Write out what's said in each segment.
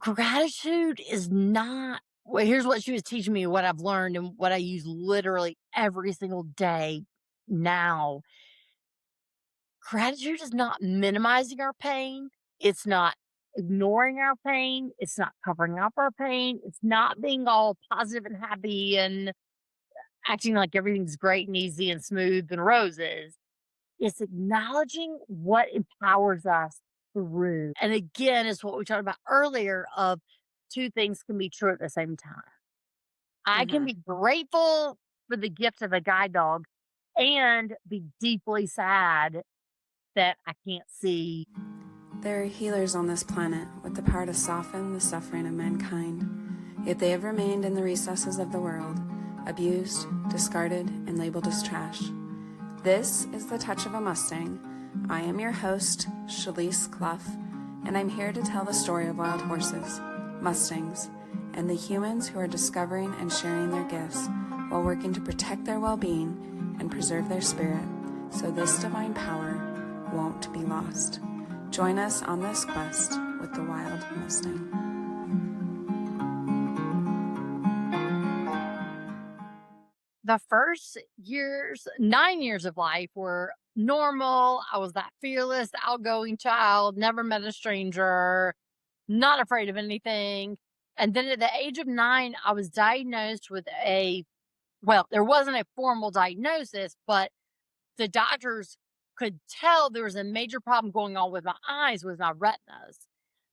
Gratitude is not well, here's what she was teaching me, what I've learned and what I use literally every single day now. Gratitude is not minimizing our pain. It's not ignoring our pain. It's not covering up our pain. It's not being all positive and happy and acting like everything's great and easy and smooth and roses. It's acknowledging what empowers us through. And again, it's what we talked about earlier of two things can be true at the same time. I can Hmm. be grateful for the gift of a guide dog and be deeply sad that I can't see. There are healers on this planet with the power to soften the suffering of mankind, yet they have remained in the recesses of the world, abused, discarded, and labeled as trash. This is The Touch of a Mustang. I am your host, Shalise Clough, and I'm here to tell the story of wild horses, Mustangs, and the humans who are discovering and sharing their gifts while working to protect their well-being and preserve their spirit so this divine power won't be lost. Join us on this quest with the Wild Mustang. The first 9 years of life were normal. I was that fearless, outgoing child, never met a stranger, not afraid of anything. And then at the age of 9, I was diagnosed with there wasn't a formal diagnosis, but the doctors could tell there was a major problem going on with my eyes, with my retinas.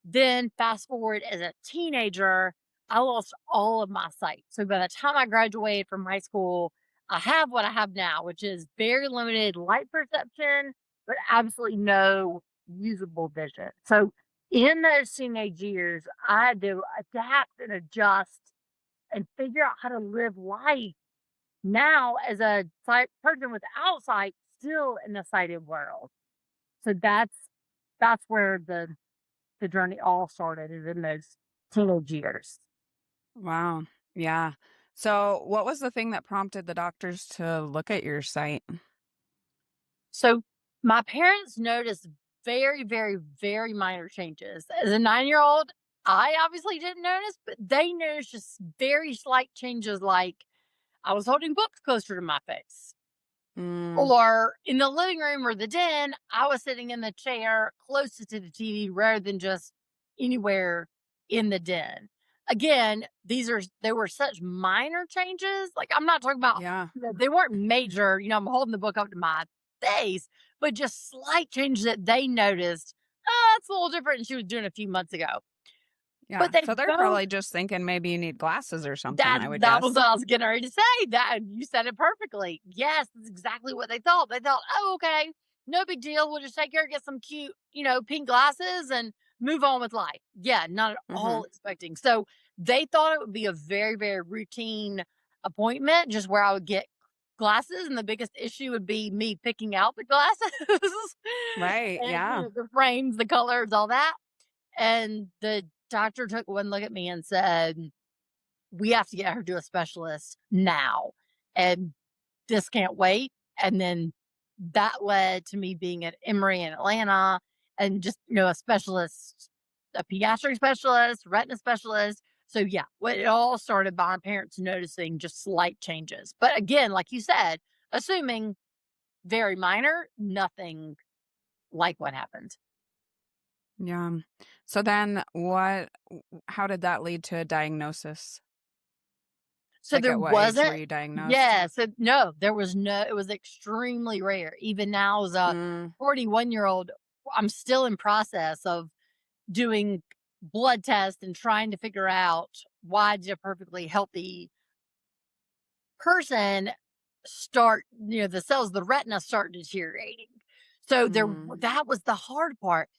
Then fast forward as a teenager, I lost all of my sight. So by the time I graduated from high school, I have what I have now, which is very limited light perception, but absolutely no usable vision. So in those teenage years, I had to adapt and adjust and figure out how to live life now as a person without sight, still in the sighted world. So that's where the journey all started is in those teenage years. Wow. Yeah. So, what was the thing that prompted the doctors to look at your sight? So my parents noticed very, very, very minor changes. As a 9-year-old, I obviously didn't notice, but they noticed just very slight changes like I was holding books closer to my face. Mm, Or in the living room or the den, I was sitting in the chair closest to the TV rather than just anywhere in the den. Again, they were such minor changes. Like I'm not talking about yeah. they weren't major, I'm holding the book up to my face, but just slight changes that they noticed. It's a little different than she was doing a few months ago. Yeah. But they So, they're both probably just thinking maybe you need glasses or something, that I would that was guess. what I was getting ready to say. That you said it perfectly. Yes, that's exactly what they thought. They thought, "Oh, okay, no big deal. We'll just take her, get some cute, pink glasses, and move on with life." Yeah, not at Hmm. all expecting. So they thought it would be a very, very routine appointment, just where I would get glasses, and the biggest issue would be me picking out the glasses Right. and Yeah. the frames, the colors, all that. And the doctor took one look at me and said, we have to get her to a specialist now. And this can't wait. And then that led to me being at Emory in Atlanta and just, a specialist, a pediatric specialist, retina specialist. So yeah, it all started by my parents noticing just slight changes. But again, like you said, assuming very minor, nothing like what happened. Yeah. So, then how did that lead to a diagnosis? So Like, there at what age were wasn't you diagnosed? yeah, so no, there was no it was extremely rare. Even now as a Mm, 41-year-old, I'm still in process of doing blood tests and trying to figure out why did a perfectly healthy person start, the cells, the retina start deteriorating. So mm. that was the hard part.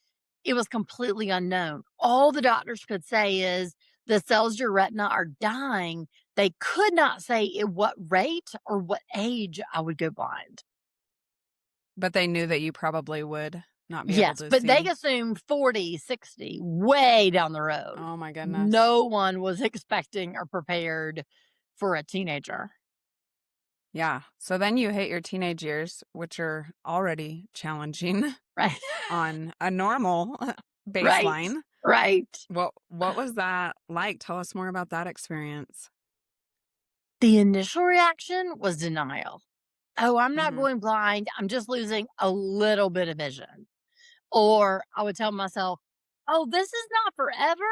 It was completely unknown. All the doctors could say is the cells in your retina are dying. They could not say at what rate or what age I would go blind. But they knew that you probably would not be able Yes, to but they see. assumed 40, 60, way down the road. Oh my goodness. No one was expecting or prepared for a teenager. Yeah. So then you hit your teenage years, which are already challenging Right. on a normal Right. baseline. Right. What was that like? Tell us more about that experience. The initial reaction was denial. Oh, I'm not Mhm. going blind. I'm just losing a little bit of vision. Or I would tell myself, oh, this is not forever.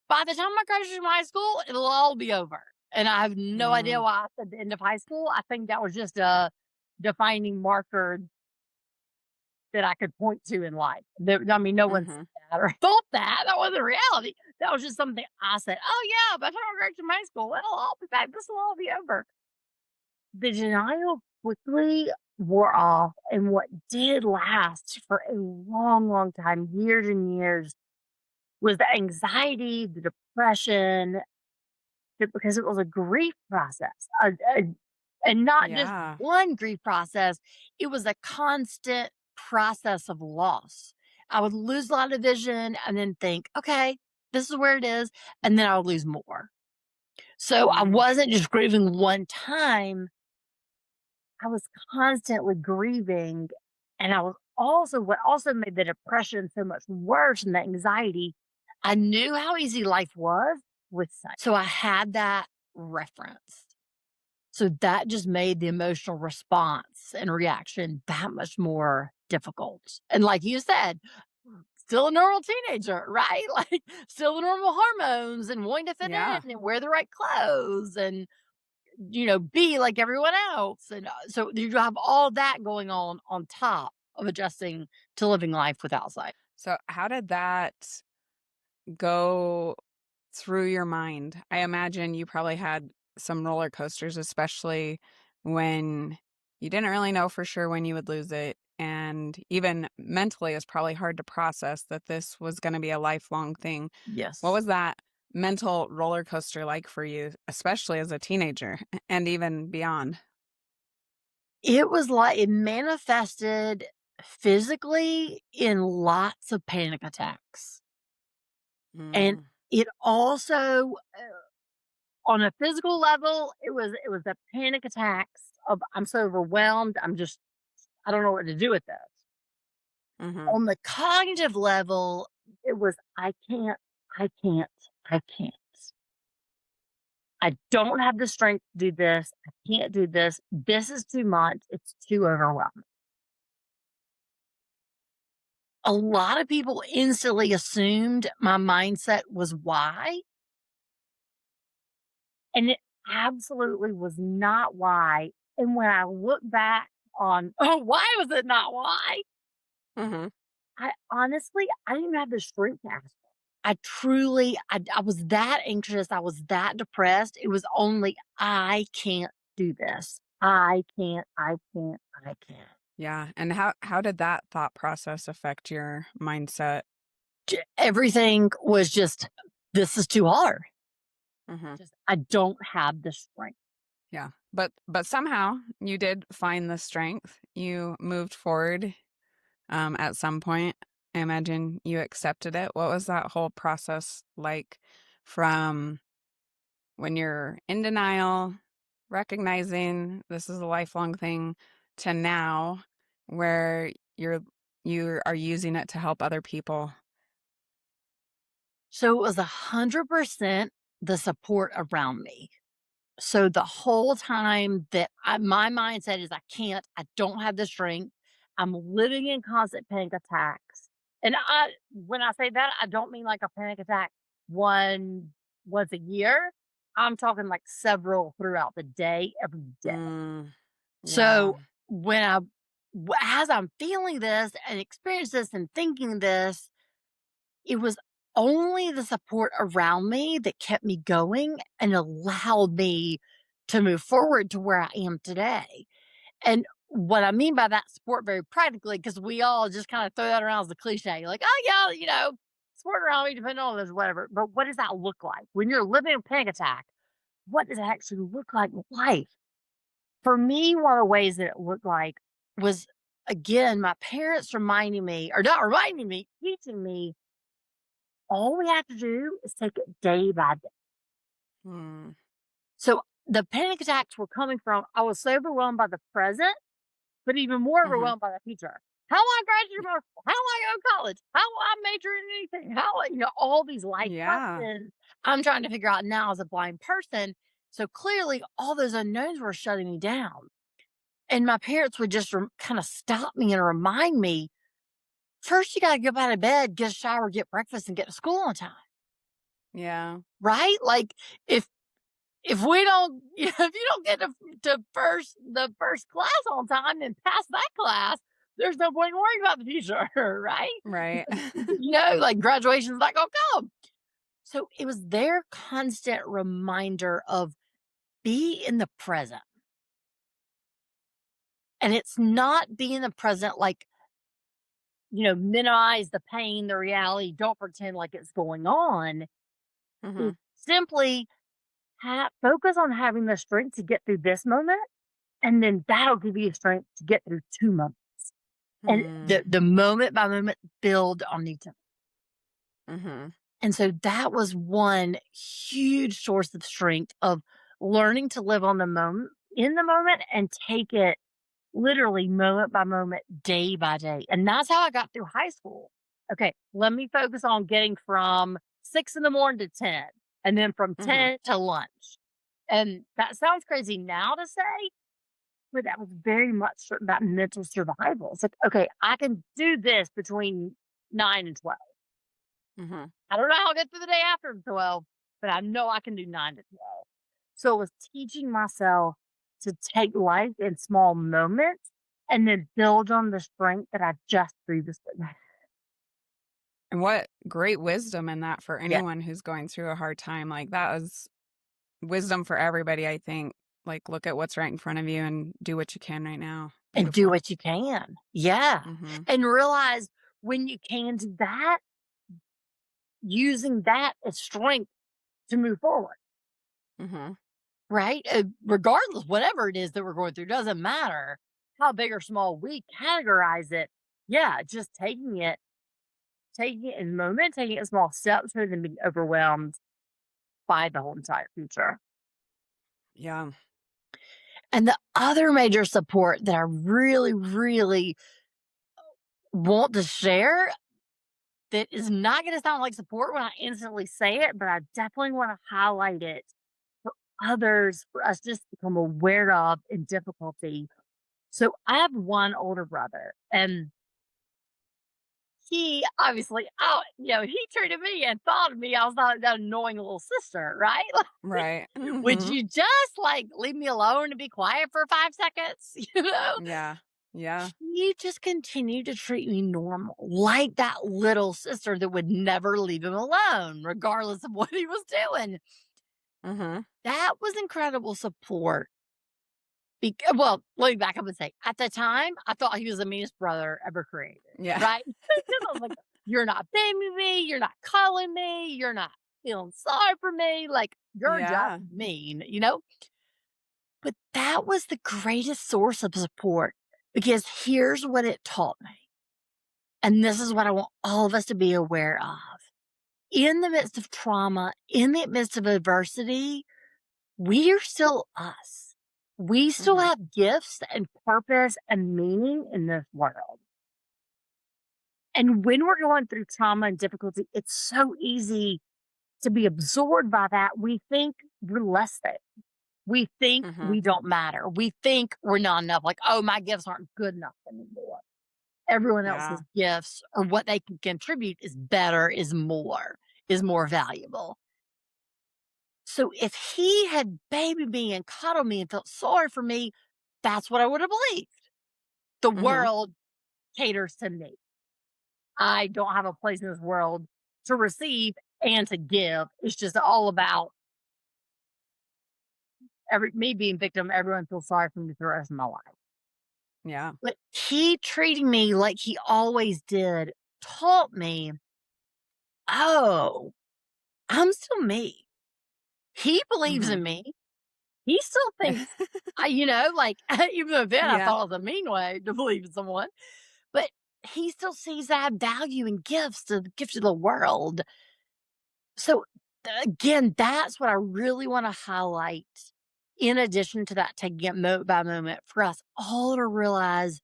By the time I graduate from high school, it'll all be over. And I have no idea Mm, why I said the end of high school. I think that was just a defining marker that I could point to in life. I mean, no one said mhm. that or thought that. That wasn't reality. That was just something I said. Oh yeah, by the time I graduate from high school, it'll all be back. This will all be over. The denial quickly wore off, and what did last for a long, long time, years and years, was the anxiety, the depression, because it was a grief process, and not just Yeah. one grief process. It was a constant process of loss. I would lose a lot of vision and then think, okay, this is where it is. And then I would lose more. So I Mm, wasn't just grieving one time, I was constantly grieving. And I was also, what also made the depression so much worse and the anxiety, I knew how easy life was with such. So I had that reference. So that just made the emotional response and reaction that much more difficult. And like you said, still a normal teenager, right? Like still the normal hormones and wanting to fit yeah. in and wear the right clothes and be like everyone else. And so you have all that going on top of adjusting to living life without sight. So how did that go through your mind? I imagine you probably had some roller coasters, especially when you didn't really know for sure when you would lose it. And even mentally, it's probably hard to process that this was going to be a lifelong thing. What Yes. was that mental roller coaster like for you, especially as a teenager and even beyond? It was like it manifested physically in lots of panic attacks. And Mm, it also, on a physical level, it was the panic attacks of, "I'm so overwhelmed, I don't know what to do with this." hmm. On the cognitive level, it was, I can't, I can't. I don't have the strength to do this. I can't do this. This is too much. It's too overwhelming." A lot of people instantly assumed my mindset was why, and it absolutely was not why. And when I look back on, oh, why was it not why? Hmm. I honestly, I didn't even have the strength to ask. I truly, I was that anxious. I was that depressed. It was only, I can't do this. I can't, I can't, I can't. Yeah. And how did that thought process affect your mindset? Everything was just, this is too hard. Hmm. Just, I don't have the strength. Yeah. But somehow you did find the strength. You moved forward at some point. I imagine you accepted it. What was that whole process like from when you're in denial, recognizing this is a lifelong thing, to now where you are using it to help other people? So it was 100% the support around me. So the whole time that my mindset is, I can't, I don't have the strength. I'm living in constant panic attacks. And when I say that, I don't mean like a panic attack one once a year. I'm talking like several throughout the day, every day. Mm, yeah. So when as I'm feeling this and experience this and thinking this, it was only the support around me that kept me going and allowed me to move forward to where I am today. And what I mean by that support very practically, because we all just kind of throw that around as a cliche, like, oh, yeah, support around me, depending on this, whatever. But what does that look like? When you're living a panic attack, what does it actually look like in life? For me, one of the ways that it looked like was, again, my parents reminding me, or not reminding me, teaching me, all we have to do is take it day by day. Mm, So the panic attacks were coming from, I was so overwhelmed by the present, but even more hmm. overwhelmed by the future. how I graduate from how I go to college, how I major in anything, all these life Yeah. questions I'm trying to figure out now as a blind person. So clearly, all those unknowns were shutting me down. And my parents would just kind of stop me and remind me, first, you got to get out of bed, get a shower, get breakfast, and get to school on time. Yeah. Right? Like, if we don't, if you don't get the first class on time and pass that class, there's no point in worrying about the future, right? Right. Like graduation's not gonna come. So it was their constant reminder of be in the present. And it's not be in the present like, minimize the pain, the reality, don't pretend like it's going on. Mhm. It's simply focus on having the strength to get through this moment, and then that'll give you the strength to get through 2 months. And Mm. the moment by moment build on each other. Mhm. And so that was one huge source of strength of learning to live on the moment in the moment and take it literally moment by moment, day by day. And that's how I got through high school. Okay, let me focus on getting from 6 in the morning to 10, and then from Mhm. 10 to lunch. And that sounds crazy now to say, but that was very much about mental survival. It's like, okay, I can do this between 9 and 12. Mhm. I don't know how I'll get through the day after 12, but I know I can do 9 to 12. So it was teaching myself to take life in small moments and then build on the strength that I just previously had. And what great wisdom in that for Yeah. anyone who's going through a hard time. Like, that is wisdom for everybody, I think. Like, look at what's right in front of you and do what you can right now. And do Beautiful. what you can. Yeah. Mhm. And realize when you can do that, using that as strength to move forward. Mhm. Right? Regardless, whatever it is that we're going through, doesn't matter how big or small we categorize it. Yeah, just taking it in a moment, taking it in small steps rather than being overwhelmed by the whole entire future. Yeah. And the other major support that I really, really want to share that is not going to sound like support when I instantly say it, but I definitely want to highlight it for others, for us just to become aware of in difficulty. So I have one older brother, and he obviously, he treated me and thought of me. I was not that annoying little sister, right? Right. Would Mhm. you just like leave me alone and be quiet for 5 seconds? Yeah. Yeah. He just continued to treat me normal, like that little sister that would never leave him alone, regardless of what he was doing. Mhm. That was incredible support. Well, let me back up and say, at the time, I thought he was the meanest brother ever created, Yeah. right? Because I was like, you're not blaming me, you're not calling me, you're not feeling sorry for me, like you're just Yeah. mean. But that was the greatest source of support because here's what it taught me. And this is what I want all of us to be aware of. In the midst of trauma, in the midst of adversity, we are still us. We still Mhm. have gifts and purpose and meaning in this world. And when we're going through trauma and difficulty, it's so easy to be absorbed by that. We think we're less than. We think Mhm. we don't matter. We think we're not enough. Like, oh, my gifts aren't good enough anymore. Everyone else's Yeah. gifts or what they can contribute is better, is more valuable. So if he had babied me and cuddled me and felt sorry for me, that's what I would have believed. The Mhm. world caters to me. I don't have a place in this world to receive and to give. It's just all about me being victim. Everyone feels sorry for me for the rest of my life. Yeah. But he treating me like he always did taught me, oh, I'm still me. He believes Mhm. in me. He still Yeah. thinks, like, even though then I Yeah. thought it was a mean way to believe in someone, but he still sees that value in gifts, the gift of the world. So, again, that's what I really want to highlight. In addition to that, taking it moment by moment for us all to realize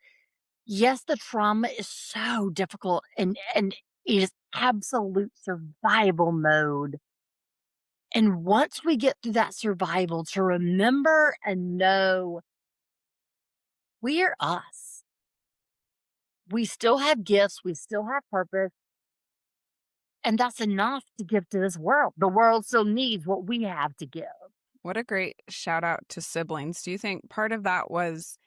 Yes, the trauma is so difficult and it is absolute survival mode. And once we get through that survival, to remember and know we're us. We still have gifts, we still have purpose, and that's enough to give to this world. The world still needs what we have to give. What a great shout out to siblings. Do you think part of that was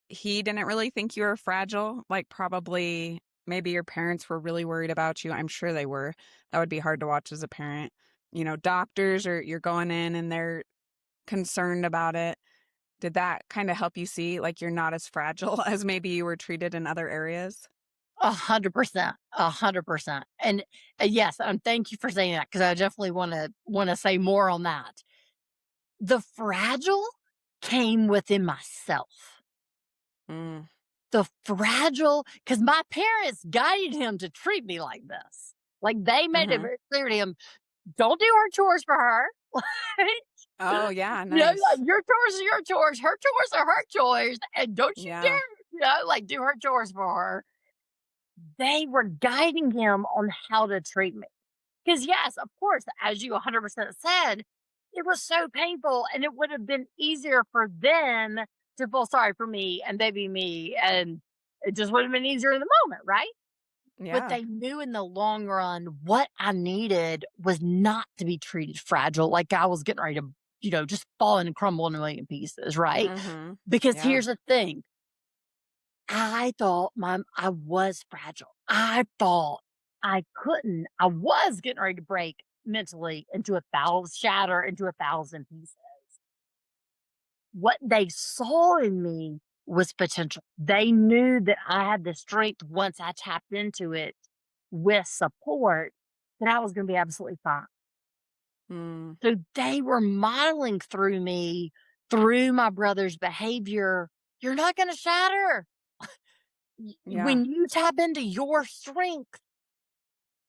he didn't really think you were fragile? Like, probably maybe your parents were really worried about you. I'm sure they were. That would be hard to watch as a parent. You know, doctors, or you're going in and they're concerned about it. Did that kind of help you see like you're not as fragile as maybe you were treated in other areas? 100%, 100%. And yes, thank you for saying that because I definitely want to say more on that. The fragile came within myself. Mm, The fragile, because my parents guided him to treat me like this. Like they made it mhm. very clear to him, don't do her chores for her. Oh, yeah, You know, like, nice. your chores are your chores, her chores are her chores, and don't you dare, Yeah. like, do her chores for her. They were guiding him on how to treat me. Because yes, of course, as you 100% said, it was so painful, and it would have been easier for them to feel sorry for me and baby me, and it just would have been easier in the moment, right? But Yeah. they knew in the long run what I needed was not to be treated fragile, like I was getting ready to, just fall and crumble in a million pieces, right? Mhm. Because Yeah. here's the thing, I thought I was fragile. I thought I was getting ready to break mentally into shatter into 1,000 pieces. What they saw in me was potential. They knew that I had the strength once I tapped into it with support that I was going to be absolutely fine. Mm, So they were modeling through me, through my brother's behavior. You're not going to shatter. yeah. When you tap into your strength,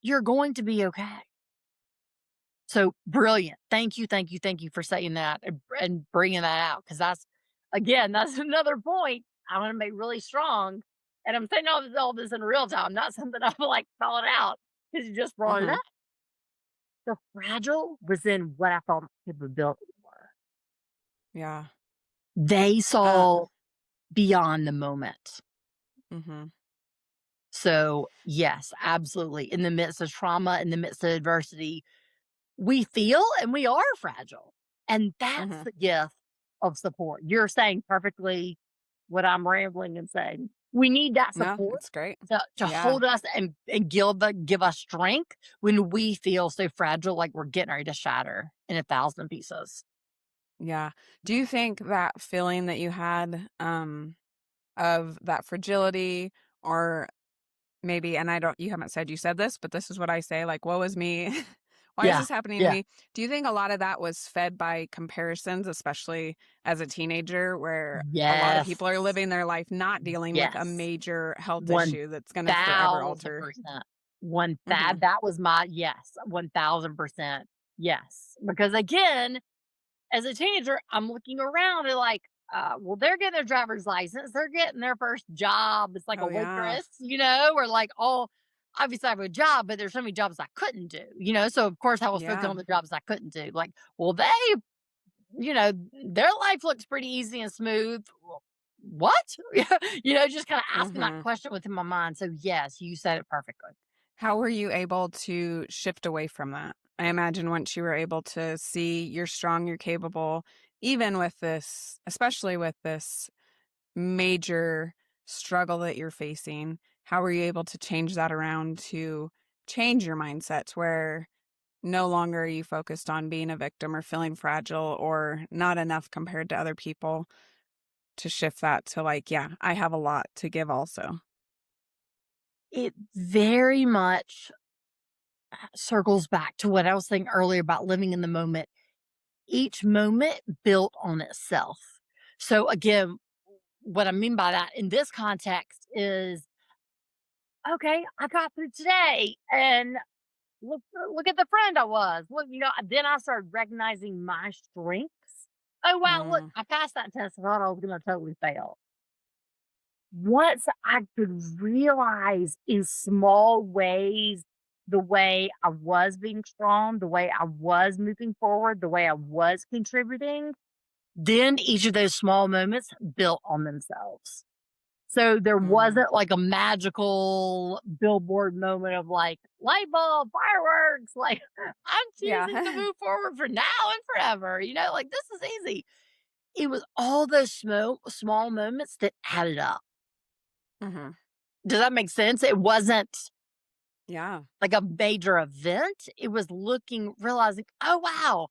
you're going to be okay. So brilliant. Thank you, thank you, thank you for saying that and bringing that out because again, that's another point I want to make really strong. And I'm saying all this in real time, not something I'm like thought out because you just brought it up. Mhm. The fragile was in what I thought my capabilities were. Yeah. They Uh, saw beyond the moment. mhm. So, yes, absolutely. In the midst of trauma, in the midst of adversity, we feel and we are fragile. And that's Mhm. the gift of support. You're saying perfectly what I'm rambling and saying. We need that No, support it's great. to Yeah. hold us and give us strength when we feel so fragile, like we're getting ready to shatter in 1,000 pieces. Yeah. Do you think that feeling that you had, of that fragility, or maybe, and I don't, you haven't said you said this, but this is what I say, like, woe is me. Why is Yeah. this happening to Yeah. me? Do you think a lot of that was fed by comparisons, especially as a teenager, where a lot of Yes. people are living their life not dealing with a Yes. major health issue that's going to forever alter? 1,000%. One that Mhm. that was my yes, 1,000%. Yes. Because again, as a teenager, I'm looking around and like, well, they're getting their driver's license. They're getting their first job. It's like a Oh, yeah. waitress, or like, oh, obviously I have a job, but there's so many jobs I couldn't do. So of course I was focused Yeah. on the jobs I couldn't do. Like, well, you know, their life looks pretty easy and smooth. Well, what? Just kind of asking that Mhm. question within my mind. So yes, you said it perfectly. How were you able to shift away from that? I imagine once you were able to see you're strong, you're capable, even with this, especially with this major struggle that you're facing, how were you able to change that around to change your mindset to where no longer are you focused on being a victim or feeling fragile or not enough compared to other people, to shift that to like, yeah, I have a lot to give also? It very much circles back to what I was saying earlier about living in the moment. Each moment built on itself. So again, what I mean by that in this context is, okay, I got through today and look at the friend I was. Look, then I started recognizing my strengths. Oh wow, look, Mm, I passed that test. I thought I was gonna totally fail. once I could realize in small ways the way I was being strong, the way I was moving forward, the way I was contributing, then each of those small moments built on themselves. So there Mm. wasn't like a magical billboard moment of like light bulb, fireworks, like I'm choosing to Yeah. move forward for now and forever, like this is easy. It was all those small moments that added up. Mhm. Does that make sense? It wasn't Yeah. like a major event. It was realizing, oh wow,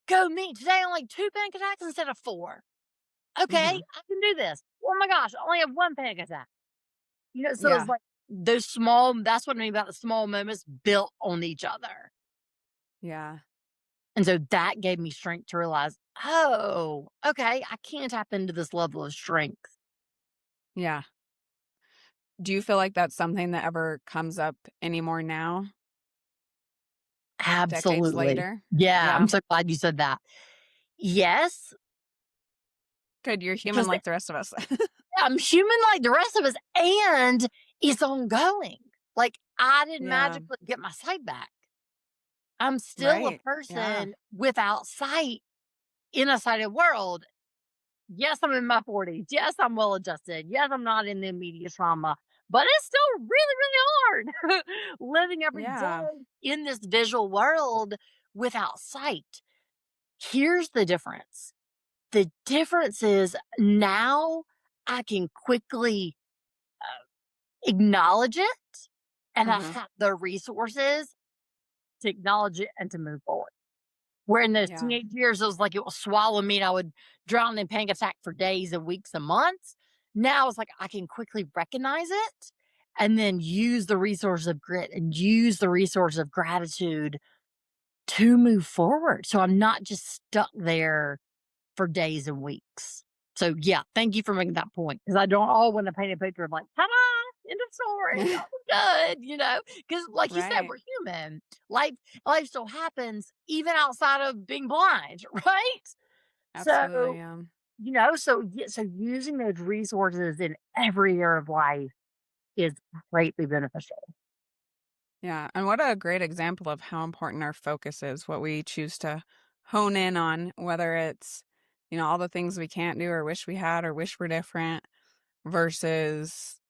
go me. Today I only 2 panic attacks instead of 4. Okay, Mhm. I can do this. Oh my gosh, I only have 1 panic attack. So it's Yeah. like those small that's what I mean about the small moments built on each other. Yeah. And so that gave me strength to realize, oh, okay, I can tap into this level of strength. Yeah. Do you feel like that's something that ever comes up anymore now, decades Absolutely. later? Yeah, Yeah. I'm so glad you said that. Yes, Good, you're human because like the rest of us. I'm human like the rest of us, and it's ongoing. Like, I didn't Yeah. magically get my sight back. I'm still a Right. Yeah. person without sight in a sighted world. Yes, I'm in my 40s. Yes, I'm well adjusted. Yes, I'm not in the immediate trauma, but it's still really, really hard living every Yeah. day in this visual world without sight. Here's the difference. The difference is now I can quickly acknowledge it and I Mhm. have the resources to acknowledge it and to move forward. Where in those Yeah. teenage years, it was like it will swallow me and I would drown in panic attack for days and weeks and months. Now it's like I can quickly recognize it and then use the resource of grit and use the resource of gratitude to move forward. So I'm not just stuck there for days and weeks. So yeah, thank you for making that point because I don't all want to paint a picture of like, ta-da, end of story, all good, because like you said, Right. we're human. Life, life still happens even outside of being blind, right? Absolutely, So yeah. so using those resources in every area of life is greatly beneficial. Yeah, and what a great example of how important our focus is, what we choose to hone in on, whether it's, all the things we can't do or wish we had or wish were different versus,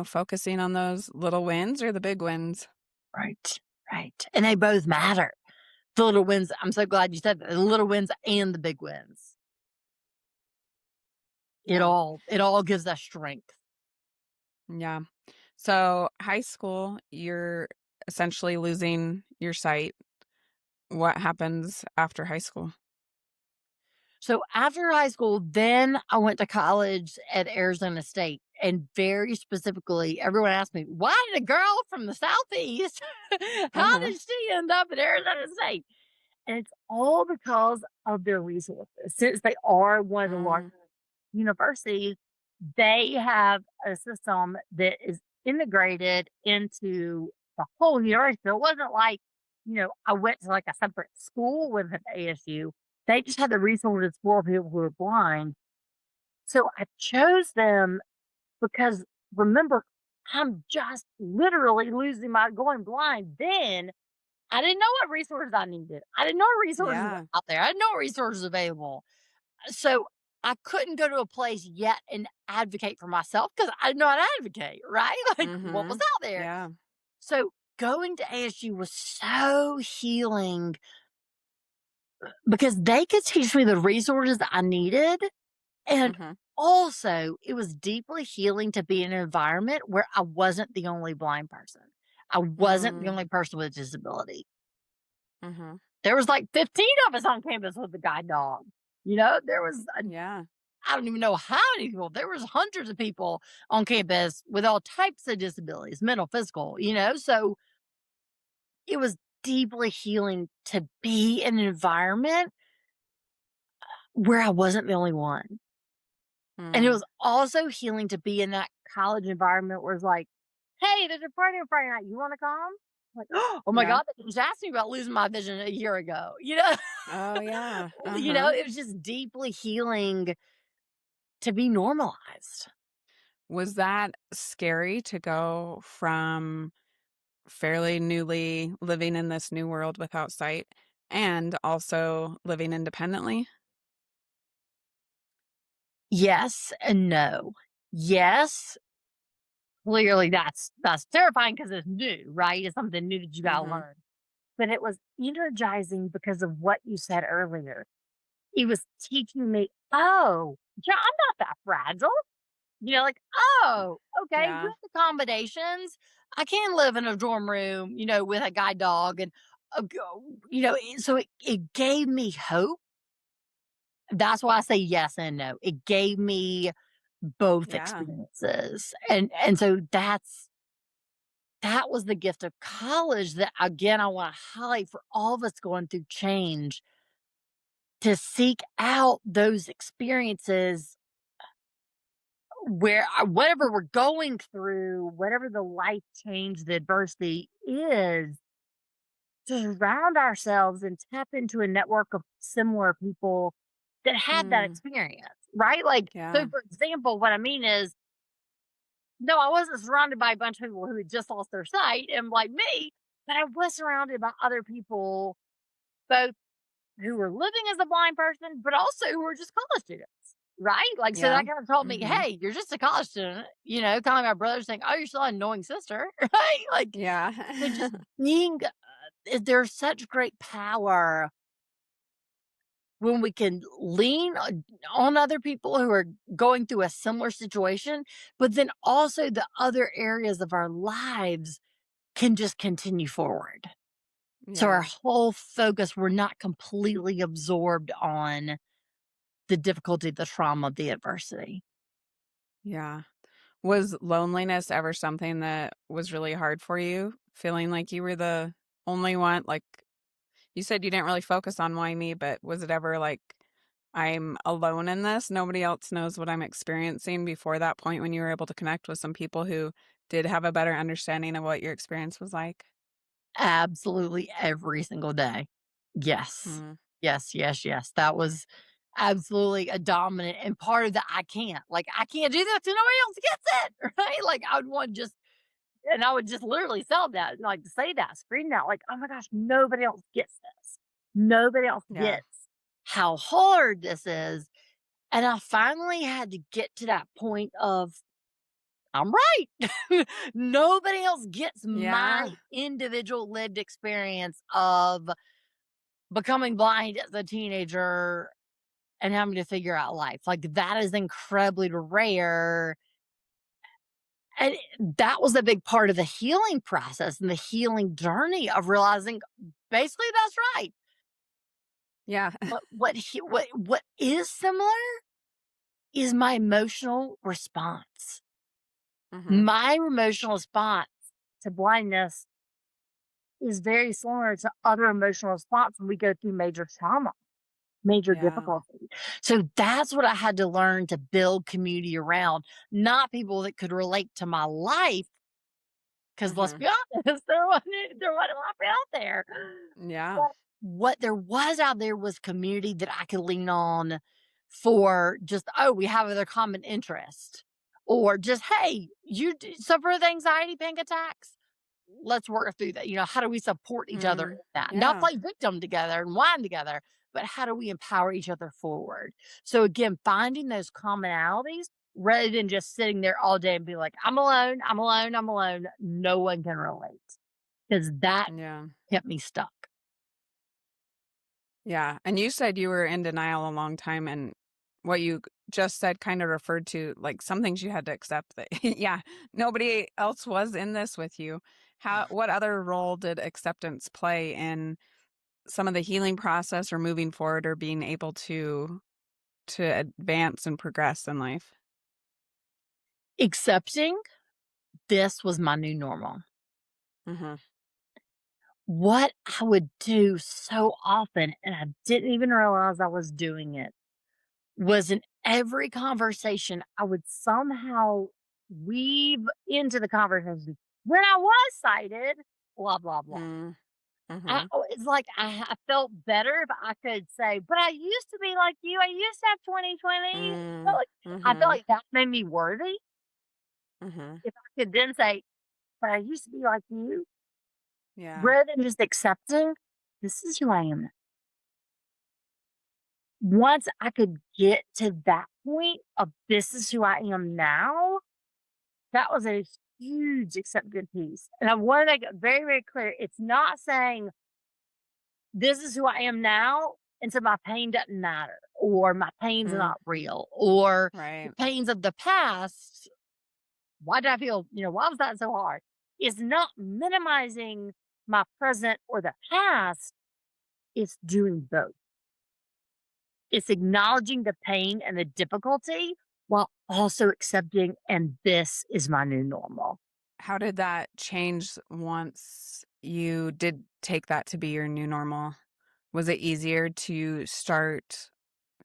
focusing on those little wins or the big wins. Right, right, and they both matter. The little wins. I'm so glad you said that. The little wins and the big wins. It Yeah. all it all gives us strength. Yeah. So, high school, you're essentially losing your sight. What happens after high school? So after high school, then I went to college at Arizona State. And very specifically, everyone asked me, why did a girl from the Southeast, how Uh-huh. did she end up at Arizona State? And it's all because of their resources. Since they are one of the Mm, largest universities, they have a system that is integrated into the whole university. So it wasn't like, I went to like a separate school with an ASU. They just had the resources for people who are blind. So I chose them because remember, I'm just literally losing my going blind. Then I didn't know what resources I needed. I didn't know what resources were yeah. out there. I didn't know what resources available. So I couldn't go to a place yet and advocate for myself because I didn't know how to advocate, right? Like what was Mhm. out there. Yeah. So going to ASU was so healing because they could teach me the resources that I needed. And Mhm. also, it was deeply healing to be in an environment where I wasn't the only blind person. I wasn't the Mm, only person with a disability. mhm. There was like 15 of us on campus with a guide dog. There was Yeah. I don't even know how many people. There was hundreds of people on campus with all types of disabilities, mental, physical, So it was deeply healing to be in an environment where I wasn't the only one. And it Mm, was also healing to be in that college environment where it's like, hey, there's a party on Friday night. You want to come? Like, oh my yeah. God, they just asked me about losing my vision a year ago. Oh, yeah. Uh-huh. It was just deeply healing to be normalized. Was that scary to go from fairly newly living in this new world without sight and also living independently? Yes and no. Yes, clearly that's terrifying because it's new, right? It's something new that you gotta Mhm. learn. But it was energizing because of what you said earlier. It was teaching me, oh, yeah, I'm not that fragile. Like, oh, okay, Yeah. with accommodations, I can live in a dorm room, with a guide dog and so it gave me hope. That's why I say yes and no. It gave me both Yeah. experiences. And so that was the gift of college that again I want to highlight for all of us going through change to seek out those experiences where whatever we're going through, whatever the life change, the adversity is, to surround ourselves and tap into a network of similar people that had that Mm. experience, right? Like, so Yeah. for example, what I mean is, no, I wasn't surrounded by a bunch of people who had just lost their sight and like me, but I was surrounded by other people, both who were living as a blind person, but also who were just college students, right? Like, so Yeah. that kind of told me, Mhm. hey, you're just a college student, kind of my brother saying, oh, you're still an annoying sister, right? Like, Yeah. so just being, there's such great power when we can lean on other people who are going through a similar situation, but then also the other areas of our lives can just continue forward. So our Yeah. whole focus, we're not completely absorbed on the difficulty, the trauma, the adversity. Yeah. Was loneliness ever something that was really hard for you? Feeling like you were the only one? Like you said you didn't really focus on why me, but was it ever like, I'm alone in this? Nobody else knows what I'm experiencing before that point when you were able to connect with some people who did have a better understanding of what your experience was like? Absolutely every single day. Yes. Mm. Yes, yes, yes. That was absolutely a dominant and part of the I can't. Like, I can't do this, so nobody else gets it. Right? Like I would want just and I would just literally sell that, like say that, scream that, like, oh my gosh, nobody else gets this. Nobody else Yeah. gets how hard this is. And I finally had to get to that point of I'm right. Nobody else gets my Yeah. individual lived experience of becoming blind as a teenager and having to figure out life. Like that is incredibly rare. And that was a big part of the healing process and the healing journey of realizing basically that's right. Yeah. But what is similar is my emotional response. Mhm. My emotional response to blindness is very similar to other emotional response when we go through major trauma, major Yeah. difficulty. So that's what I had to learn to build community around, not people that could relate to my life. Because let's Mhm. be honest, there wasn't a lot out there. Yeah. But what there was out there was community that I could lean on for just, oh, we have other common interest. Or just, hey, suffer with anxiety, panic attacks, let's work through that. How do we support each other in Mm. that? Not Yeah. play victim together and whine together, but how do we empower each other forward? So again, finding those commonalities rather than just sitting there all day and be like, I'm alone, I'm alone, I'm alone. No one can relate because that Yeah. kept me stuck. Yeah, and you said you were in denial a long time, and what you just said kind of referred to like some things you had to accept that, yeah, nobody else was in this with you. What other role did acceptance play in some of the healing process or moving forward or being able to advance and progress in life? Accepting this was my new normal. Hmm. What I would do so often, and I didn't even realize I was doing it, was in every conversation, I would somehow weave into the conversation, "When I was sighted, blah, blah, blah." Mm. Hmm. It's like I felt better if I could say, "But I used to be like you. I used to have 20/20." Mm. I felt Hmm. like that made me worthy. Mhm. If I could then say, but I used to be like you, Yeah. rather than just accepting, this is who I am now. Once I could get to that point of this is who I am now, that was a huge accepted piece. And I want to make it very, very clear. It's not saying this is who I am now. And so my pain doesn't matter, or my pain's Mhm. not real, or the Right. pains of the past. Why did I feel, why was that so hard? It's not minimizing my present or the past. It's doing both. It's acknowledging the pain and the difficulty while also accepting, and this is my new normal. How did that change once you did take that to be your new normal? Was it easier to start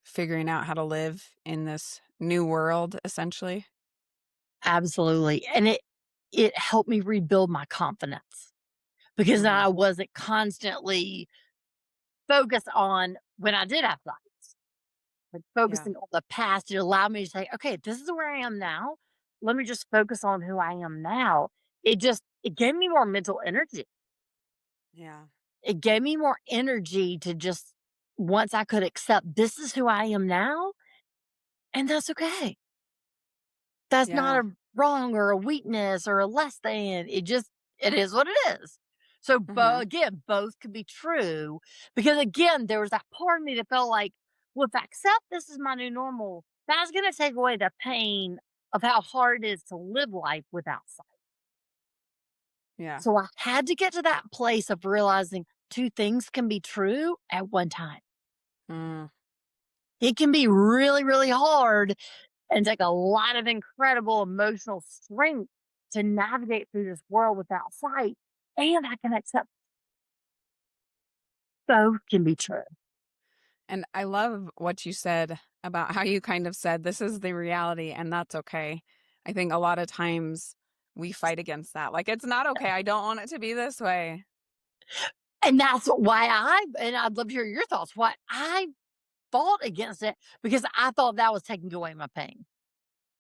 figuring out how to live in this new world essentially? Absolutely. And it helped me rebuild my confidence because Mhm. I wasn't constantly focused on when I did have thoughts, like Yeah. focusing on the past. It allowed me to say, okay, this is where I am now. Let me just focus on who I am now. It gave me more mental energy. Yeah. It gave me more energy to just once I could accept this is who I am now, and that's okay. That's not Yeah. a wrong or a weakness or a less than. It is what it is. So, Mhm. again, both could be true because again, there was that part of me that felt like, well, if I accept this is my new normal, that's going to take away the pain of how hard it is to live life without sight. Yeah. So I had to get to that place of realizing two things can be true at one time. Mm. It can be really, really hard and take a lot of incredible emotional strength to navigate through this world without sight. And I can accept both can be true. And I love what you said about how you kind of said, this is the reality and that's okay. I think a lot of times we fight against that. Like, it's not okay. I don't want it to be this way. And that's why and I'd love to hear your thoughts, why I fought against it because I thought that was taking away my pain.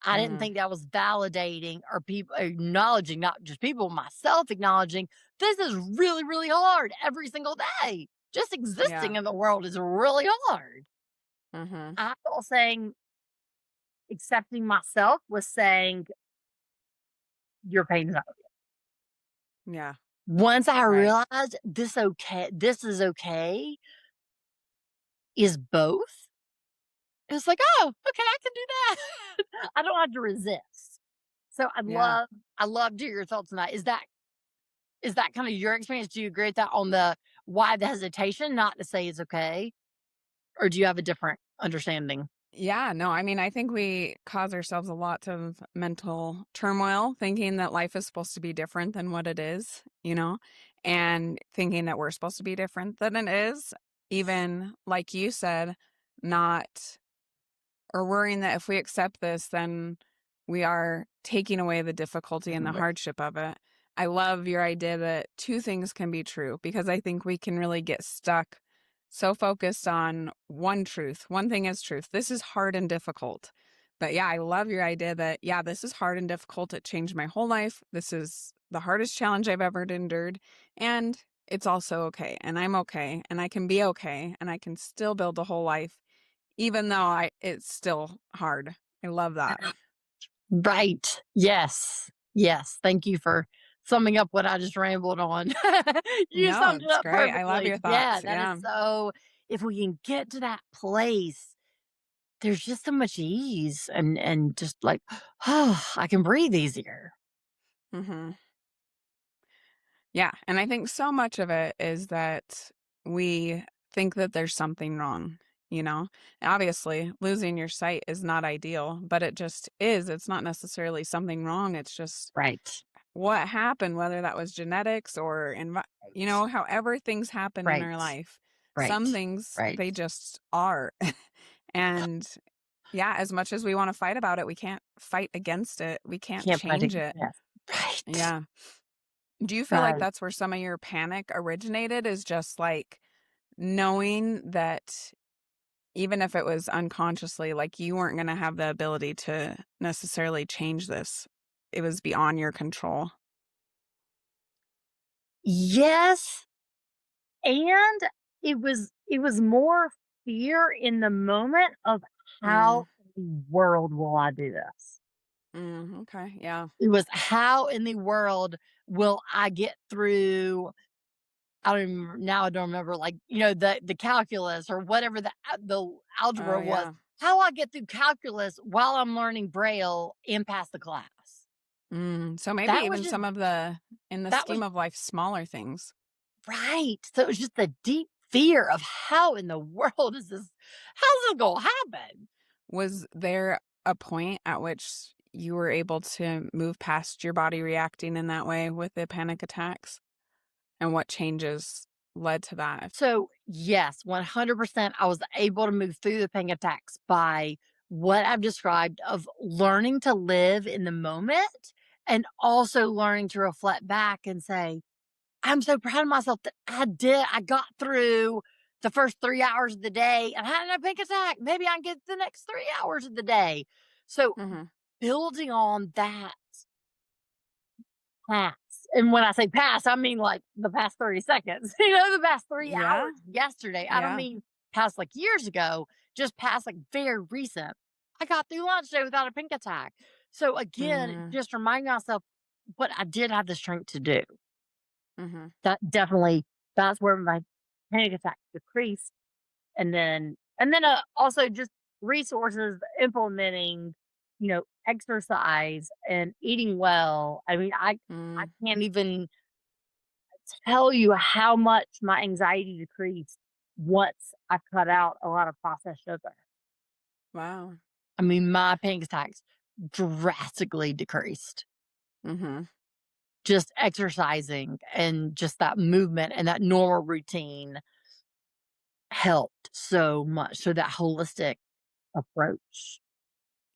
I didn't Mm, think that was validating or people acknowledging, not just people, myself acknowledging this is really, really hard every single day. Just yeah. existing in the world is really hard. Hmm. I thought saying accepting myself was saying your pain is not Yeah. once I Right. realized this is okay is both. It's like, oh, okay, I can do that. I don't have to resist. So Yeah. I love to hear your thoughts on that. Is that kind of your experience? Do you agree with that on the why the hesitation not to say it's okay? Or do you have a different understanding? Yeah, no, I mean, I think we cause ourselves a lot of mental turmoil thinking that life is supposed to be different than what it is, and thinking that we're supposed to be different than it is. Even like you said, not or worrying that if we accept this, then we are taking away the difficulty and the Right. hardship of it. I love your idea that two things can be true because I think we can really get stuck so focused on one truth. One thing is truth. This is hard and difficult. But yeah, I love your idea that, yeah, this is hard and difficult. It changed my whole life. This is the hardest challenge I've ever endured. And it's also okay. And I'm okay. And I can be okay. And I can still build a whole life even though it's still hard. I love that. Right. Yes. Yes. Thank you for summing up what I just rambled on. You No, summed it it's up great. I love perfectly. your Yeah, thoughts. that is Yeah. so if we can get to that place, there's just so much ease and just like, oh, I can breathe easier. Mhm. Yeah, and I think so much of it is that we think that there's something wrong, you know? Obviously, losing your sight is not ideal, but it just is. It's not necessarily something wrong. It's just Right. what happened, whether that was genetics or Right. however things happen in our Right. life. Some Right. things Right. they just are. And yeah, as much as we wanna fight about it, we can't fight against it. We can't Can't fight it. change it. Yes. Right. Yeah. Do you feel like Right. that's where some of your panic originated is just, like, knowing that even if it was unconsciously, like, you weren't gonna have the ability to necessarily change this? it was beyond your control? Yes, and it was more fear in the moment of Mm, how in the world will I do this? okay, yeah. It was how in the world will I get through. I don't even now I don't remember, like, the calculus or whatever the Oh, algebra was. yeah. How I get through calculus while I'm learning Braille and pass the class. So maybe That was even just some of the in the that was scheme of life, smaller things. right. So it was just the deep fear of how in the world is this how's this gonna happen? Was there a point at which you were able to move past your body reacting in that way with the panic attacks? And what changes led to that? So, yes, 100% I was able to move through the panic attacks by what I've described of learning to live in the moment and also learning to reflect back and say, I'm so proud of myself that I got through the first 3 hours of the day and had a panic attack. Maybe I can get the next 3 hours of the day. So, Mhm. building on that pass. And when I say pass, I mean like the past 30 seconds, the past three Yeah, hours yesterday. I don't yeah. mean past like years ago, just past like very recent. I got through lunch day without a panic attack. So again, Mm, just remind myself what I did have the strength to do. mhm. That definitely, that's where my panic attack decreased. And then also just resources implementing, exercise and eating well. I mean, I Mm, can't even tell you how much my anxiety decreased once I cut out a lot of processed sugar. wow. I mean, my panic attacks drastically decreased. Mhm. Just exercising and just that movement and that normal routine helped so much. So that holistic approach.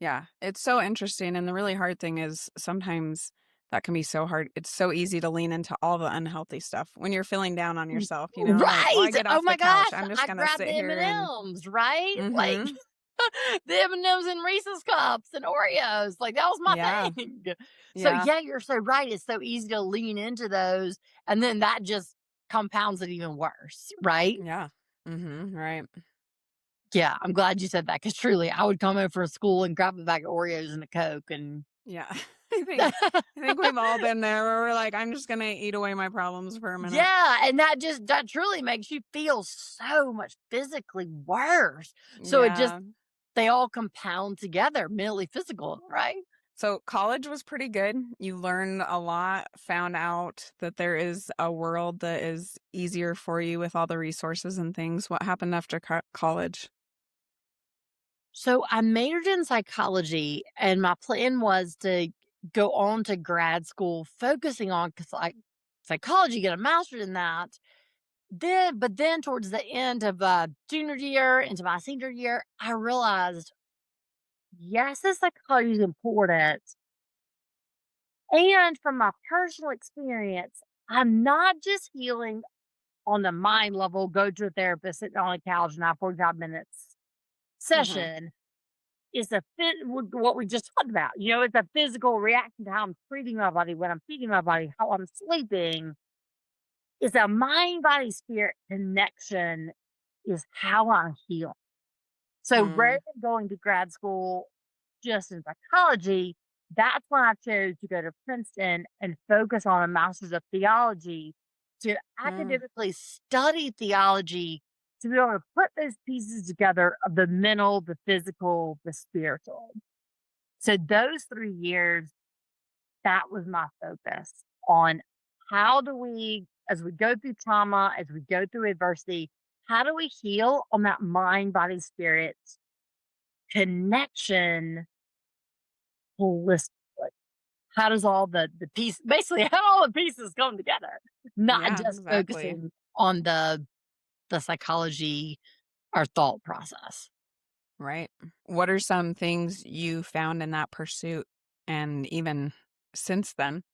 Yeah, it's so interesting, and the really hard thing is sometimes that can be so hard. It's so easy to lean into all the unhealthy stuff when you're feeling down on yourself, like, "Well, Right! I get Oh off the my couch. gosh, I'm just I gonna grabbed sit the here and" M&Ms, right? Like, Mhm. the M&Ms and Reese's Cups and Oreos, like, that was my Yeah, thing. So, yeah, yeah, you're so right, it's so easy to lean into those, and then that just compounds it even worse, right? yeah. Right. Yeah, I'm glad you said that because truly, I would come home from school and grab a bag of Oreos and a Coke and Yeah. I think I think we've all been there where we're like, "I'm just gonna eat away my problems for a minute." yeah, and that truly makes you feel so much physically worse. So it just Yeah. they all compound together, mentally, physical, right? So college was pretty good. You learned a lot, found out that there is a world that is easier for you with all the resources and things. What happened after college? So I majored in psychology, and my plan was to go on to grad school, focusing on because like psychology, get a master's in that. But then towards the end of junior year into my senior year, I realized yes, this psychology is important, and from my personal experience, I'm not just healing on the mind level. Go to a therapist, sit on a couch, and have 45 minutes Mhm. session is what we just talked about. It's a physical reaction to how I'm treating my body, when I'm feeding my body, how I'm sleeping. It's a mind body spirit connection is how I heal. So rather Mm. than going to grad school just in psychology, that's when I chose to go to Princeton and focus on a master's of theology to Mm. academically study theology to be able to put those pieces together of the mental, the physical, the spiritual. So those 3 years, that was my focus on how do we, as we go through trauma, as we go through adversity, how do we heal on that mind, body, spirit connection holistically? How does all the piece basically how all the pieces come together? Not Yeah, just exactly. focusing on the psychology or thought process. Right. What are some things you found in that pursuit and even since then?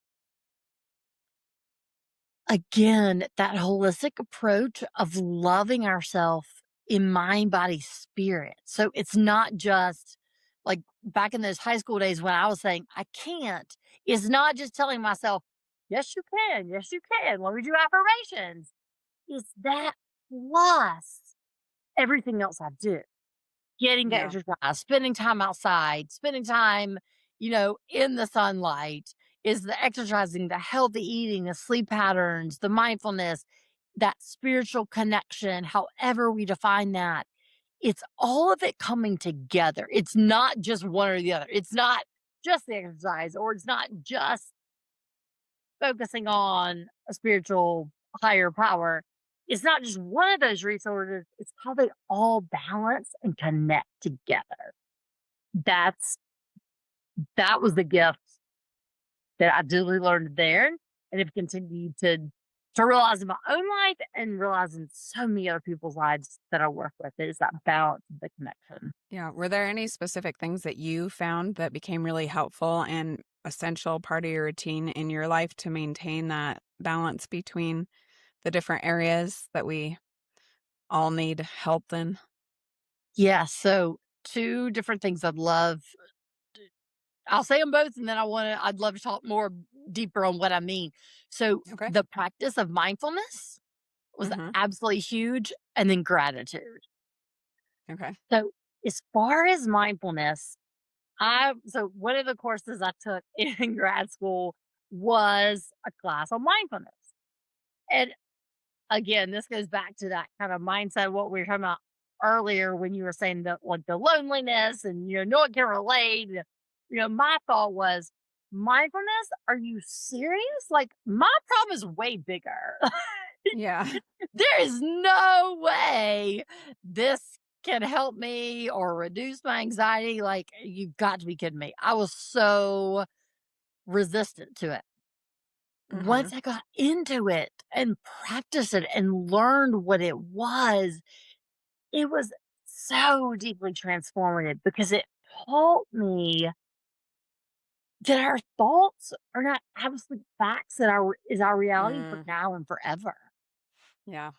Again, that holistic approach of loving ourselves in mind, body, spirit. So it's not just like back in those high school days when I was saying, I can't, is not just telling myself, yes, you can. Yes, you can. Let me do affirmations. It's that plus everything else I do. Getting to Yeah. exercise, spending time outside, spending time, in the sunlight, is the exercising, the healthy eating, the sleep patterns, the mindfulness, that spiritual connection, however we define that. It's all of it coming together. It's not just one or the other. It's not just the exercise, or it's not just focusing on a spiritual higher power. It's not just one of those resources, it's how they all balance and connect together. That's that was the gift that I duly learned there, and have continued to realize in my own life and realize in so many other people's lives that I work with. Is that balance of the connection. Yeah. Were there any specific things that you found that became really helpful and essential part of your routine in your life to maintain that balance between the different areas that we all need help in? Yeah, so two different things I'll say them both, and then I'd love to talk more deeper on what I mean. So, Okay. the practice of mindfulness was Mm-hmm. absolutely huge, and then gratitude. Okay. So, as far as mindfulness, one of the courses I took in grad school was a class on mindfulness. And again, this goes back to that kind of mindset, what we were talking about earlier when you were saying that, like, the loneliness and, no one can relate. My thought was, mindfulness? Are you serious? Like, my problem is way bigger. Yeah. There is no way this can help me or reduce my anxiety. Like, you've got to be kidding me. I was so resistant to it. Mm-hmm. Once I got into it and practiced it and learned what it was so deeply transformative because it taught me that our thoughts are not absolute facts, that is our reality for Mm, now and forever. yeah.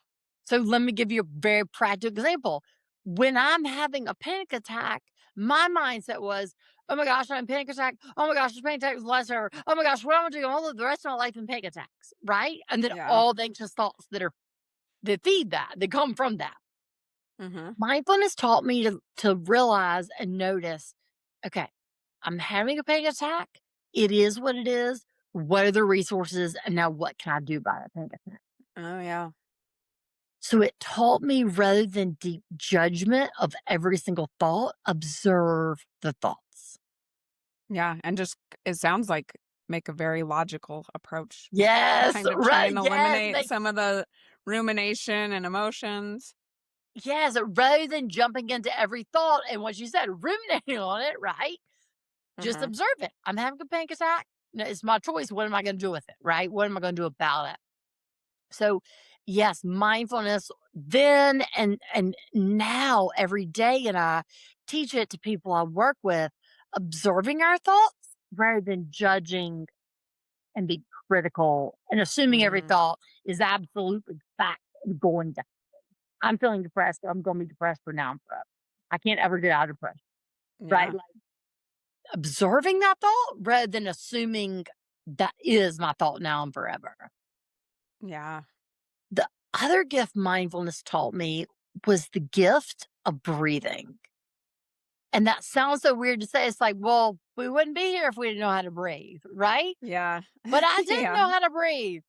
So let me give you a very practical example. When I'm having a panic attack, my mindset was, oh my gosh, I'm in panic attack. Oh my gosh, this panic attack is the last ever. Oh my gosh, what am I doing all of the rest of my life in panic attacks? Right. And then Yeah. all the anxious thoughts that feed that come from that. Mm-hmm. Mindfulness taught me to realize and notice, okay, I'm having a panic attack. It is what it is. What are the resources? And now what can I do about a panic attack? Oh, yeah. So it taught me, rather than deep judgment of every single thought, observe the thoughts. Yeah. And just, it sounds like make a very logical approach to Yes, kind of try right. and Yes, eliminate some of the rumination and emotions. yes. Rather than jumping into every thought and what you said, ruminating on it, right? Just Mm-hmm. observe it. I'm having a panic attack. No, it's my choice. What am I going to do with it? Right? What am I going to do about it? So, yes, mindfulness then and now every day, and I teach it to people I work with, observing our thoughts rather than judging and be critical and assuming every Mm, thought is absolutely fact and going to. I'm feeling depressed. I'm going to be depressed for now and forever. I can't ever get out of depression. Right? yeah. Like, observing that thought rather than assuming that is my thought now and forever. Yeah. The other gift mindfulness taught me was the gift of breathing. And that sounds so weird to say. It's like, well, we wouldn't be here if we didn't know how to breathe, right? Yeah. But I didn't Yeah. know how to breathe.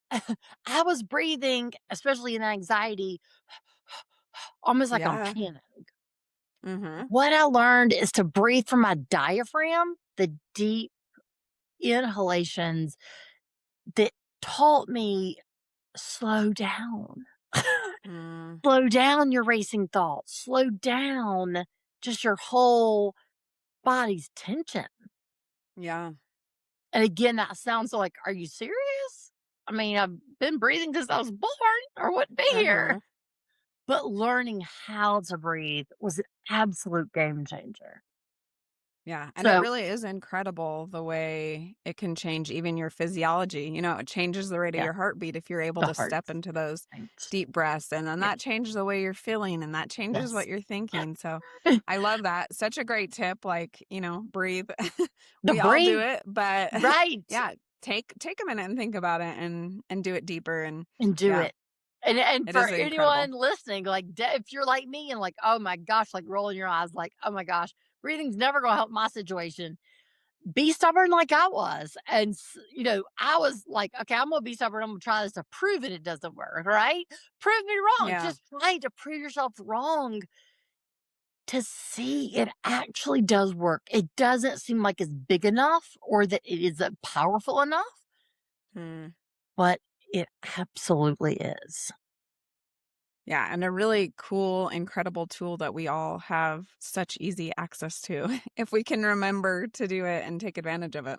I was breathing, especially in anxiety, almost like I'm Yeah. panic. Mm-hmm. What I learned is to breathe from my diaphragm, the deep inhalations that taught me, slow down. Mm, Slow down your racing thoughts. Slow down just your whole body's tension. yeah. And again, that sounds like, are you serious? I mean, I've been breathing since I was born or wouldn't be here. Mm-hmm. But learning how to breathe was an absolute game changer. Yeah, and it So really is incredible the way it can change even your physiology. It changes the rate of yeah, your heartbeat if you're able the to heart step into those thanks. deep breaths, and then Yeah, that changes the way you're feeling, and that changes yes. what you're thinking. So I love that. Such a great tip. Like, breathe. The We all do breathe, it, but right, yeah, take a minute and think about it and do it deeper. And and do yeah, it. And it for is incredible. anyone listening, like, if you're like me and like, "Oh my gosh," like, rolling your eyes, like, "Oh my gosh, breathing's never gonna help my situation." Be stubborn like I was, and I was like, "Okay, I'm gonna be stubborn, I'm gonna try this to prove it doesn't work, right? Prove me wrong." Yeah. Just try to prove yourself wrong to see it actually does work. It doesn't seem like it's big enough or that it isn't powerful enough, Hmm. but it absolutely is. Yeah, and a really cool, incredible tool that we all have such easy access to if we can remember to do it and take advantage of it.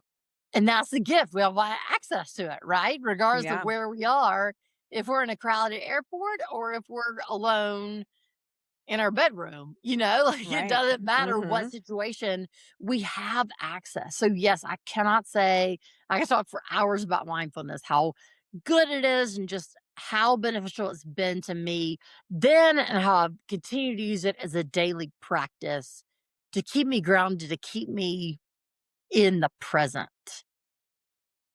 And that's the gift. We have access to it, right? Regardless of Yeah, where we are, if we're in a crowded airport or if we're alone in our bedroom, like it right. doesn't matter what Mhm. situation, we have access. So, yes, I cannot say, I can talk for hours about mindfulness, how good it is, and just how beneficial it's been to me then, and how I've continued to use it as a daily practice to keep me grounded, to keep me in the present.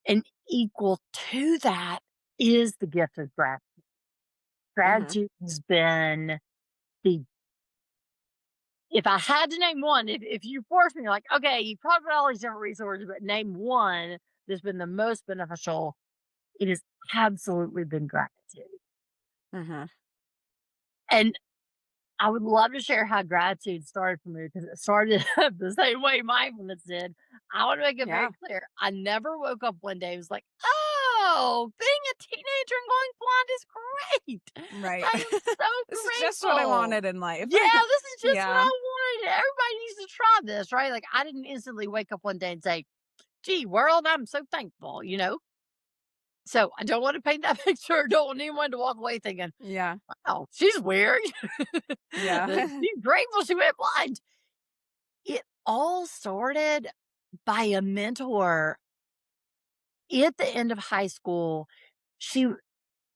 And equal to that is the gift of gratitude. Mhm. Gratitude has been the if I had to name one, if you force me, like, okay, you talked about all these different resources, but name one that's been the most beneficial, it has absolutely been gratitude. Mhm. And I would love to share how gratitude started for me because it started the same way mindfulness did. I want to make it very Yeah, clear. I never woke up one day and was like, oh, being a teenager and going blind is great. right. I am so This is just what I grateful. wanted in life. Yeah, this is just what Yeah. I wanted. Everybody needs to try this, right? Like, I didn't instantly wake up one day and say, gee, world, I'm so thankful. So I don't want to paint that picture. I don't want anyone to walk away thinking, Yeah. oh, she's weird. Yeah. She's grateful she went blind. It all started by a mentor at the end of high school. She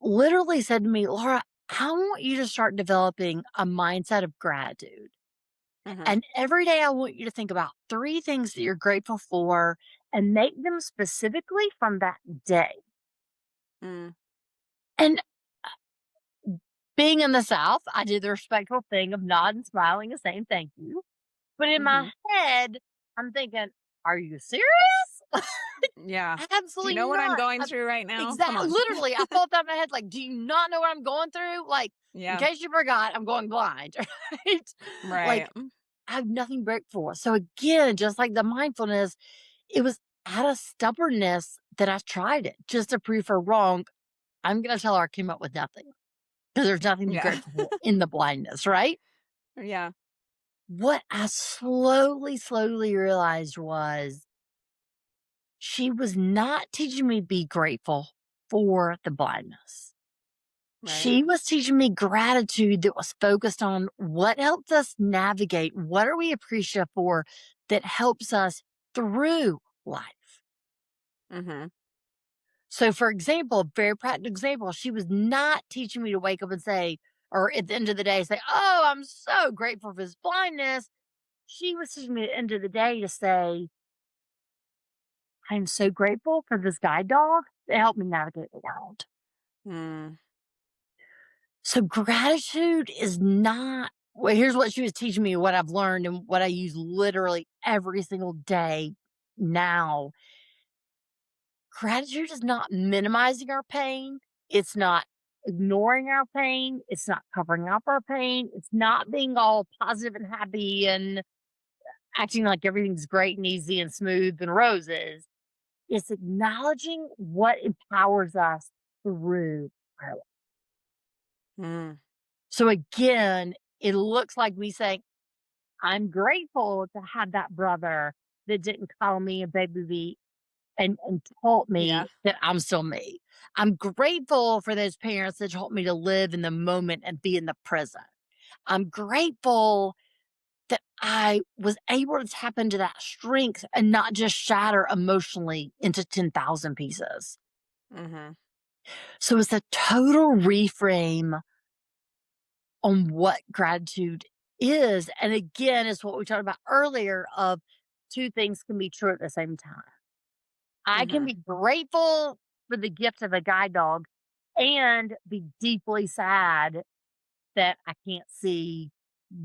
literally said to me, Laura, I want you to start developing a mindset of gratitude. Mhm. And every day I want you to think about three things that you're grateful for and make them specifically from that day. Mm. And being in the South, I did the respectful thing of nodding, smiling, and saying thank you. But in my Mhm. head, I'm thinking, are you serious? Yeah. Do you Absolutely know what I'm not. going through right now? Come Exactly. on. Literally, I thought that in my head, like, do you not know what I'm going through? Like, in Yeah. case you forgot, I'm going blind, right? Right. Like, I have nothing to break for. So again, just like the mindfulness, it was out of stubbornness that I tried it just to prove her wrong. I'm gonna tell her I came up with nothing because there's nothing to be Yeah. grateful for in the blindness, right? Yeah. What I slowly realized was she was not teaching me to be grateful for the blindness. Right. She was teaching me gratitude that was focused on what helps us navigate, what are we appreciative for that helps us through life. Mhm. So, for example, a very practical example, she was not teaching me to wake up and say, or at the end of the day, say, oh, I'm so grateful for this blindness. She was teaching me at the end of the day to say, I'm so grateful for this guide dog that helped me navigate the world. Mm. So gratitude is not well, here's what she was teaching me, what I've learned and what I use literally every single day now. Gratitude is not minimizing our pain. It's not ignoring our pain. It's not covering up our pain. It's not being all positive and happy and acting like everything's great and easy and smooth and roses. It's acknowledging what empowers us through our life. Mm. So again, it looks like me saying, I'm grateful to have that brother that didn't call me a baby and taught Yeah. me that I'm still me. I'm grateful for those parents that taught me to live in the moment and be in the present. I'm grateful that I was able to tap into that strength and not just shatter emotionally into 10,000 pieces. Mhm. So it's a total reframe on what gratitude is. And again, it's what we talked about earlier of two things can be true at the same time. I can Mhm. be grateful for the gift of a guide dog and be deeply sad that I can't see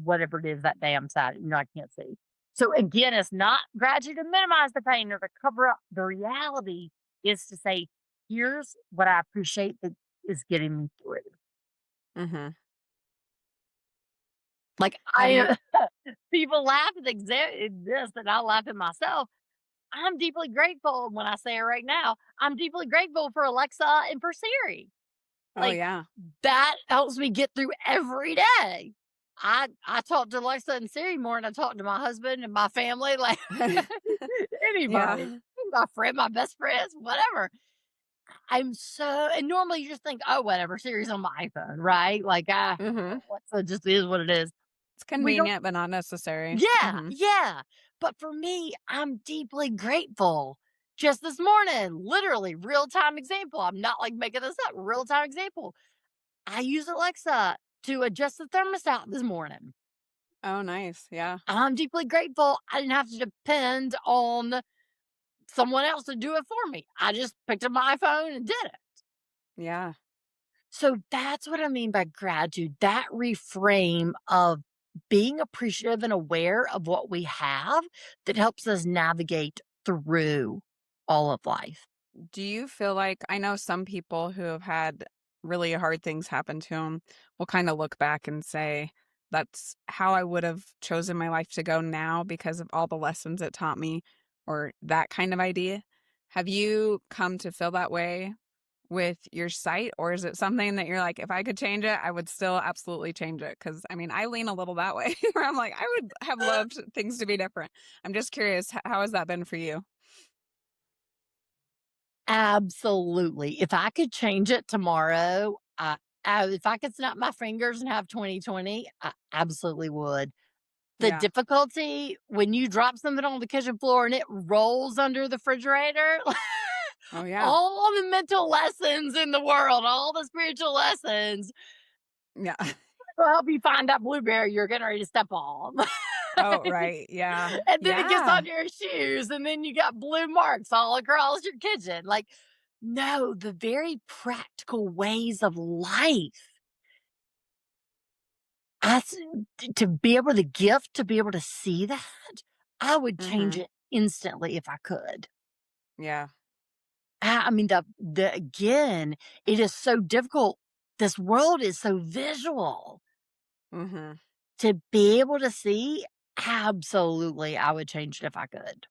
whatever it is that day I'm sad, I can't see. So again, it's not gratitude to minimize the pain or to cover up the reality, is to say, here's what I appreciate that is getting me through. Mhm. Like Have you people laugh at this, and I laugh at myself. I'm deeply grateful when I say it right now. I'm deeply grateful for Alexa and for Siri. Oh, Like, yeah. that helps me get through every day. I talk to Alexa and Siri more than I talk to my husband and my family, like anybody, Yeah. my friend, my best friends, whatever. I'm so and normally you just think, oh, whatever, Siri's on my iPhone, right? Like, Mhm. Alexa just is what it is. It's We don't convenient, but not necessary. Yeah, Mhm. yeah. But for me, I'm deeply grateful. Just this morning, literally real time example. I'm not like making this up, real time example. I use Alexa to adjust the thermostat this morning. Oh, nice. Yeah. I'm deeply grateful I didn't have to depend on someone else to do it for me. I just picked up my iPhone and did it. Yeah. So that's what I mean by gratitude, that reframe of being appreciative and aware of what we have that helps us navigate through all of life. Do you feel like I know some people who have had really hard things happen to them will kind of look back and say, that's how I would have chosen my life to go now because of all the lessons it taught me, or that kind of idea. Have you come to feel that way with your sight, or is it something that you're like, if I could change it, I would still absolutely change it? Because I mean, I lean a little that way where I'm like, I would have loved things to be different. I'm just curious, how has that been for you? Absolutely. If I could change it tomorrow, if I could snap my fingers and have 2020, I absolutely would. The Yeah. difficulty when you drop something on the kitchen floor and it rolls under the refrigerator, Oh, yeah. all the mental lessons in the world, all the spiritual lessons Yeah. will help you find that blueberry you're getting ready to step on. Oh, right. Yeah. And then it gets Yeah. on your shoes, and then you got blue marks all across your kitchen. Like, no, the very practical ways of life. I s- to be able the gift to be able to see that, I would change Mhm. it instantly if I could. Yeah. I mean, the again, it is so difficult. This world is so visual. Mhm. To be able to see, absolutely, I would change it if I could.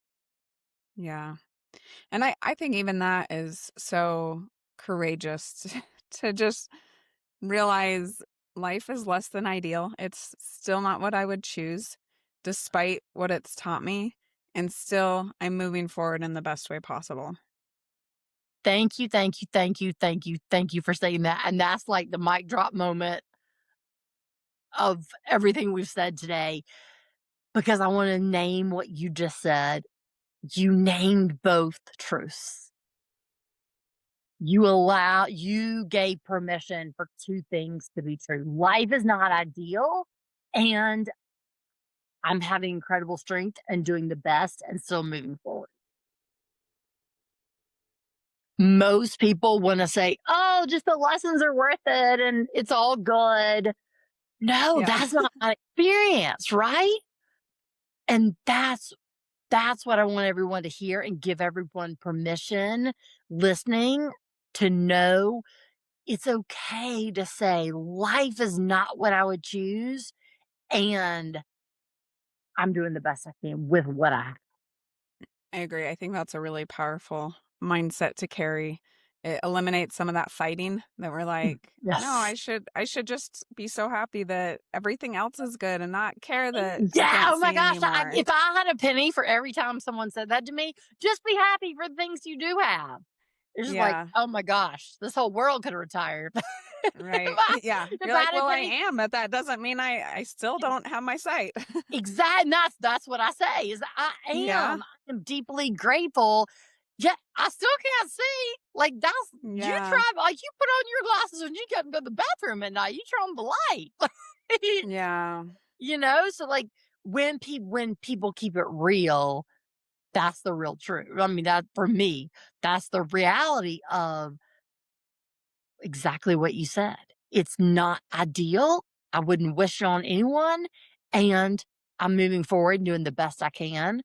Yeah. And I think even that is so courageous to just realize life is less than ideal. It's still not what I would choose despite what it's taught me, and still I'm moving forward in the best way possible. Thank you, thank you, thank you, thank you, thank you for saying that, and that's like the mic drop moment of everything we've said today, because I wanna name what you just said. You named both truths. You gave permission for two things to be true. Life is not ideal, and I'm having incredible strength and doing the best and still moving forward. Most people wanna say, "Oh, just the lessons are worth it and it's all good." No, Yeah. that's not my experience, right? And that's what I want everyone to hear and give everyone permission listening to know it's okay to say life is not what I would choose and I'm doing the best I can with what I have. I agree. I think that's a really powerful mindset to carry. It eliminates some of that fighting that we're like, no, Yes. I should just be so happy that everything else is good and not care that I Yeah, can't oh my see gosh, anymore. if I had a penny for every time someone said that to me, just be happy for the things you do have. It's just like, Yeah. "Oh my gosh, this whole world could have retired." if Right. I Yeah. if You're I like, had well, to I pay am, but that doesn't mean I still don't have my sight. exact that's what I say is Yeah. I am deeply grateful. Yeah, I still can't see. Like that's you Yeah. try like you put on your glasses when you get to the bathroom at night. You turn on the light. Yeah. You know, so like when people keep it real, that's the real truth. I mean, that for me, that's the reality of exactly what you said. It's not ideal. I wouldn't wish it on anyone. And I'm moving forward and doing the best I can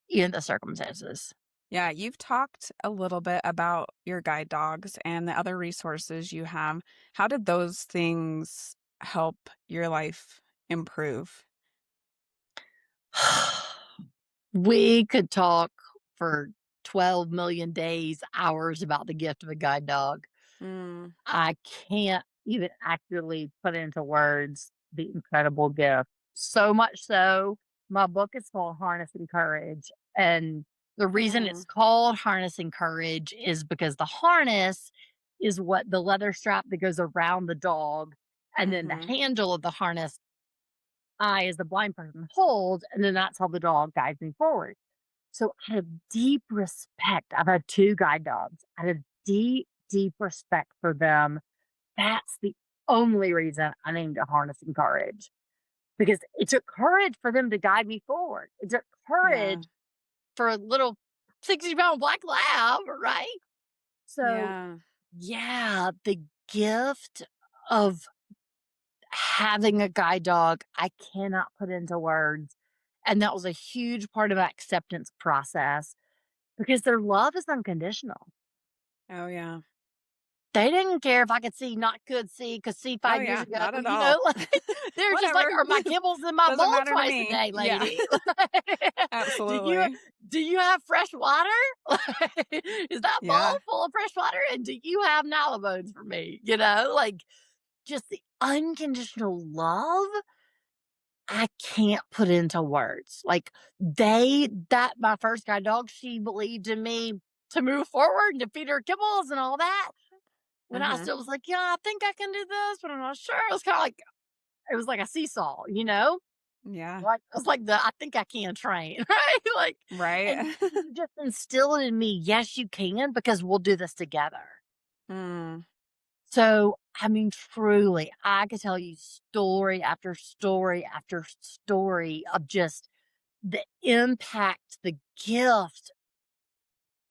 in the circumstances. Yeah. You've talked a little bit about your guide dogs and the other resources you have. How did those things help your life improve? We could talk for 12 million days, hours about the gift of a guide dog. Mm. I can't even accurately put into words the incredible gift. So much so, my book is called Harnessing Courage. And the reason it's Mm. called Harnessing Courage is because the harness is what the leather strap that goes around the dog. And then the Mm-hmm. handle of the harness, I, as the blind person, hold. And then that's how the dog guides me forward. So I have deep respect. I've had two guide dogs. I have deep, deep respect for them. That's the only reason I named it Harnessing Courage, because it took courage for them to guide me forward. It took Yeah. courage for a little 60-pound black lab, right? So, Yeah. yeah, the gift of having a guide dog, I cannot put into words. And that was a huge part of my acceptance process because their love is unconditional. Oh, yeah. They didn't care if I could see, not could see, could see Oh, 5 years yeah. ago, Not at you all. know, like, they're just like, Whatever. "Are my kibbles in my Doesn't bowl matter to twice a me. day, Yeah. lady?" "Do you Absolutely. do you have fresh water? Is that bowl Yeah. full of fresh water? And do you have Nalabones for me?" You know, like, just the unconditional love, I can't put into words. Like, that my first guide dog, she believed in me to move forward and to feed her kibbles and all that. When I Uh-huh. still was like, "Yeah, I think I can do this, but I'm not sure." It was kinda like it was like a seesaw, you know? Yeah. Like, it was like the "I think I can" train, right? Like, and Right. you just instilled in me, "Yes, you can, because we'll do this together." Mm. So, I mean, truly, I could tell you story after story after story of just the impact, the gift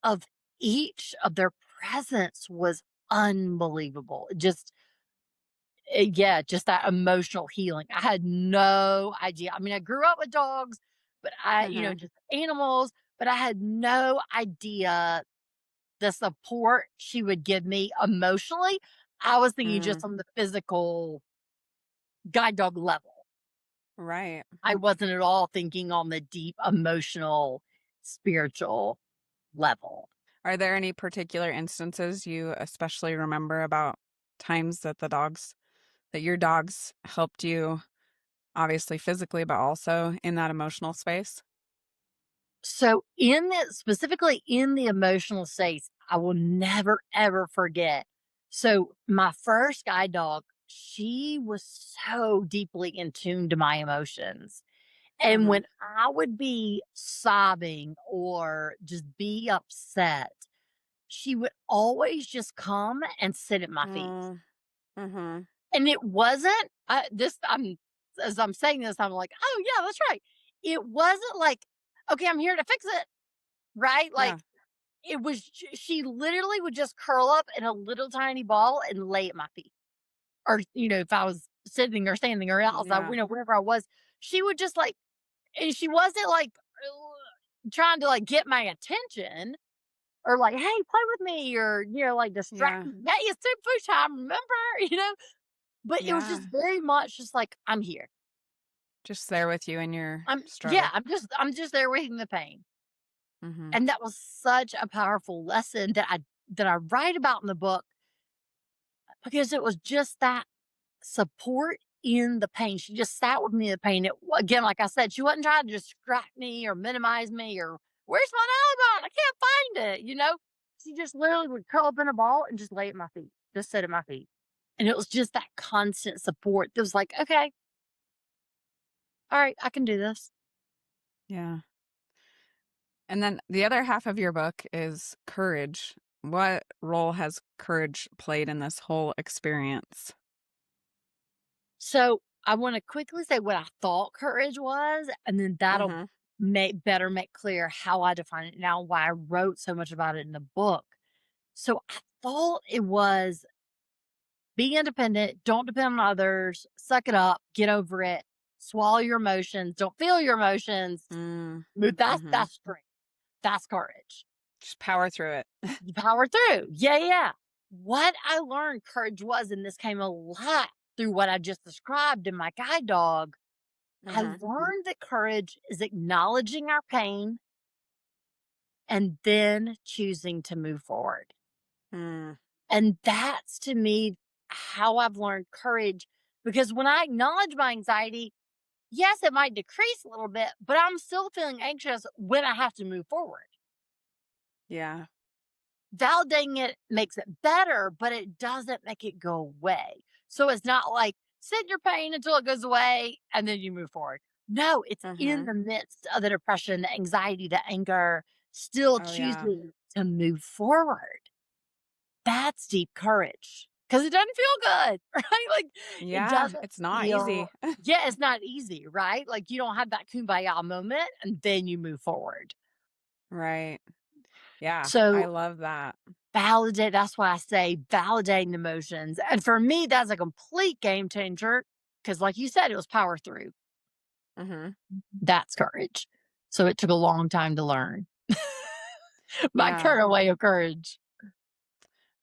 of each of their presence was unbelievable. Just yeah, just that emotional healing. I had no idea. I mean, I grew up with dogs, but Uh-huh. just animals, but I had no idea the support she would give me emotionally. I was thinking just Mm. on the physical guide dog level. Right. I wasn't at all thinking on the deep emotional, spiritual level. Are there any particular instances you especially remember about times that your dogs helped you, obviously physically, but also in that emotional space? So in the specifically in the emotional states, I will never ever forget. So my first guide dog, she was so deeply in tune to my emotions. And Uh-huh. when I would be sobbing or just be upset, she would always just come and sit at my feet. Mm. Mhm. And it wasn't this I'm as I'm saying this, I'm like, oh yeah, that's right. It wasn't like, okay, I'm here to fix it. Right? Yeah. Like, it was she literally would just curl up in a little tiny ball and lay at my feet. Or, if I was sitting or standing or else, Yeah. wherever I was, she would just like and she wasn't like trying to like get my attention or like, hey, play with me or, like distract Yeah. me. Hey, it's food time, remember? You know? But it was Yeah. just very much just like, I'm here. Just there with you in your Yeah, struggle. I'm just there waiting the pain. Mhm. And that was such a powerful lesson that I write about in the book because it was just that support in the pain. She just sat with me in the pain. Again, like I said, she wasn't trying to distract me or minimize me or where's my Alabama? I can't find it. She just literally would curl up in a ball and just lay at my feet, just sit at my feet. And it was just that constant support that was like, okay, all right, I can do this. Yeah. And then the other half of your book is courage. What role has courage played in this whole experience? So I want to quickly say what I thought courage was, and then that'll Mhm. make clear how I define it now, why I wrote so much about it in the book. So I thought it was be independent, don't depend on others, suck it up, get over it, swallow your emotions, don't feel your emotions. Mm. Mhm. That's strength. That's courage. Just power through it. You power through. Yeah, yeah. What I learned courage was, and this came a lot through what I just described in my guide dog, I Mhm. learned that courage is acknowledging our pain and then choosing to move forward. Mm. And that's to me how I've learned courage because when I acknowledge my anxiety, yes, it might decrease a little bit, but I'm still feeling anxious when I have to move forward. Yeah. Validating it makes it better, but it doesn't make it go away. So it's not like sit in your pain until it goes away and then you move forward. No, it's in Mhm. the midst of the depression, the anxiety, the anger, still Oh, yeah. choosing to move forward. That's deep courage because it doesn't feel good, right? Like it Yeah, doesn't it's not feel, easy. yeah, it's not easy, right? Like you don't have that kumbaya moment and then you move forward. Right. Yeah, I So love that. that's why I say validating emotions, and for me, that's a complete game changer. Because, like you said, it was power through. Mhm. That's courage. So it took a long time to learn my Yeah. current way of courage.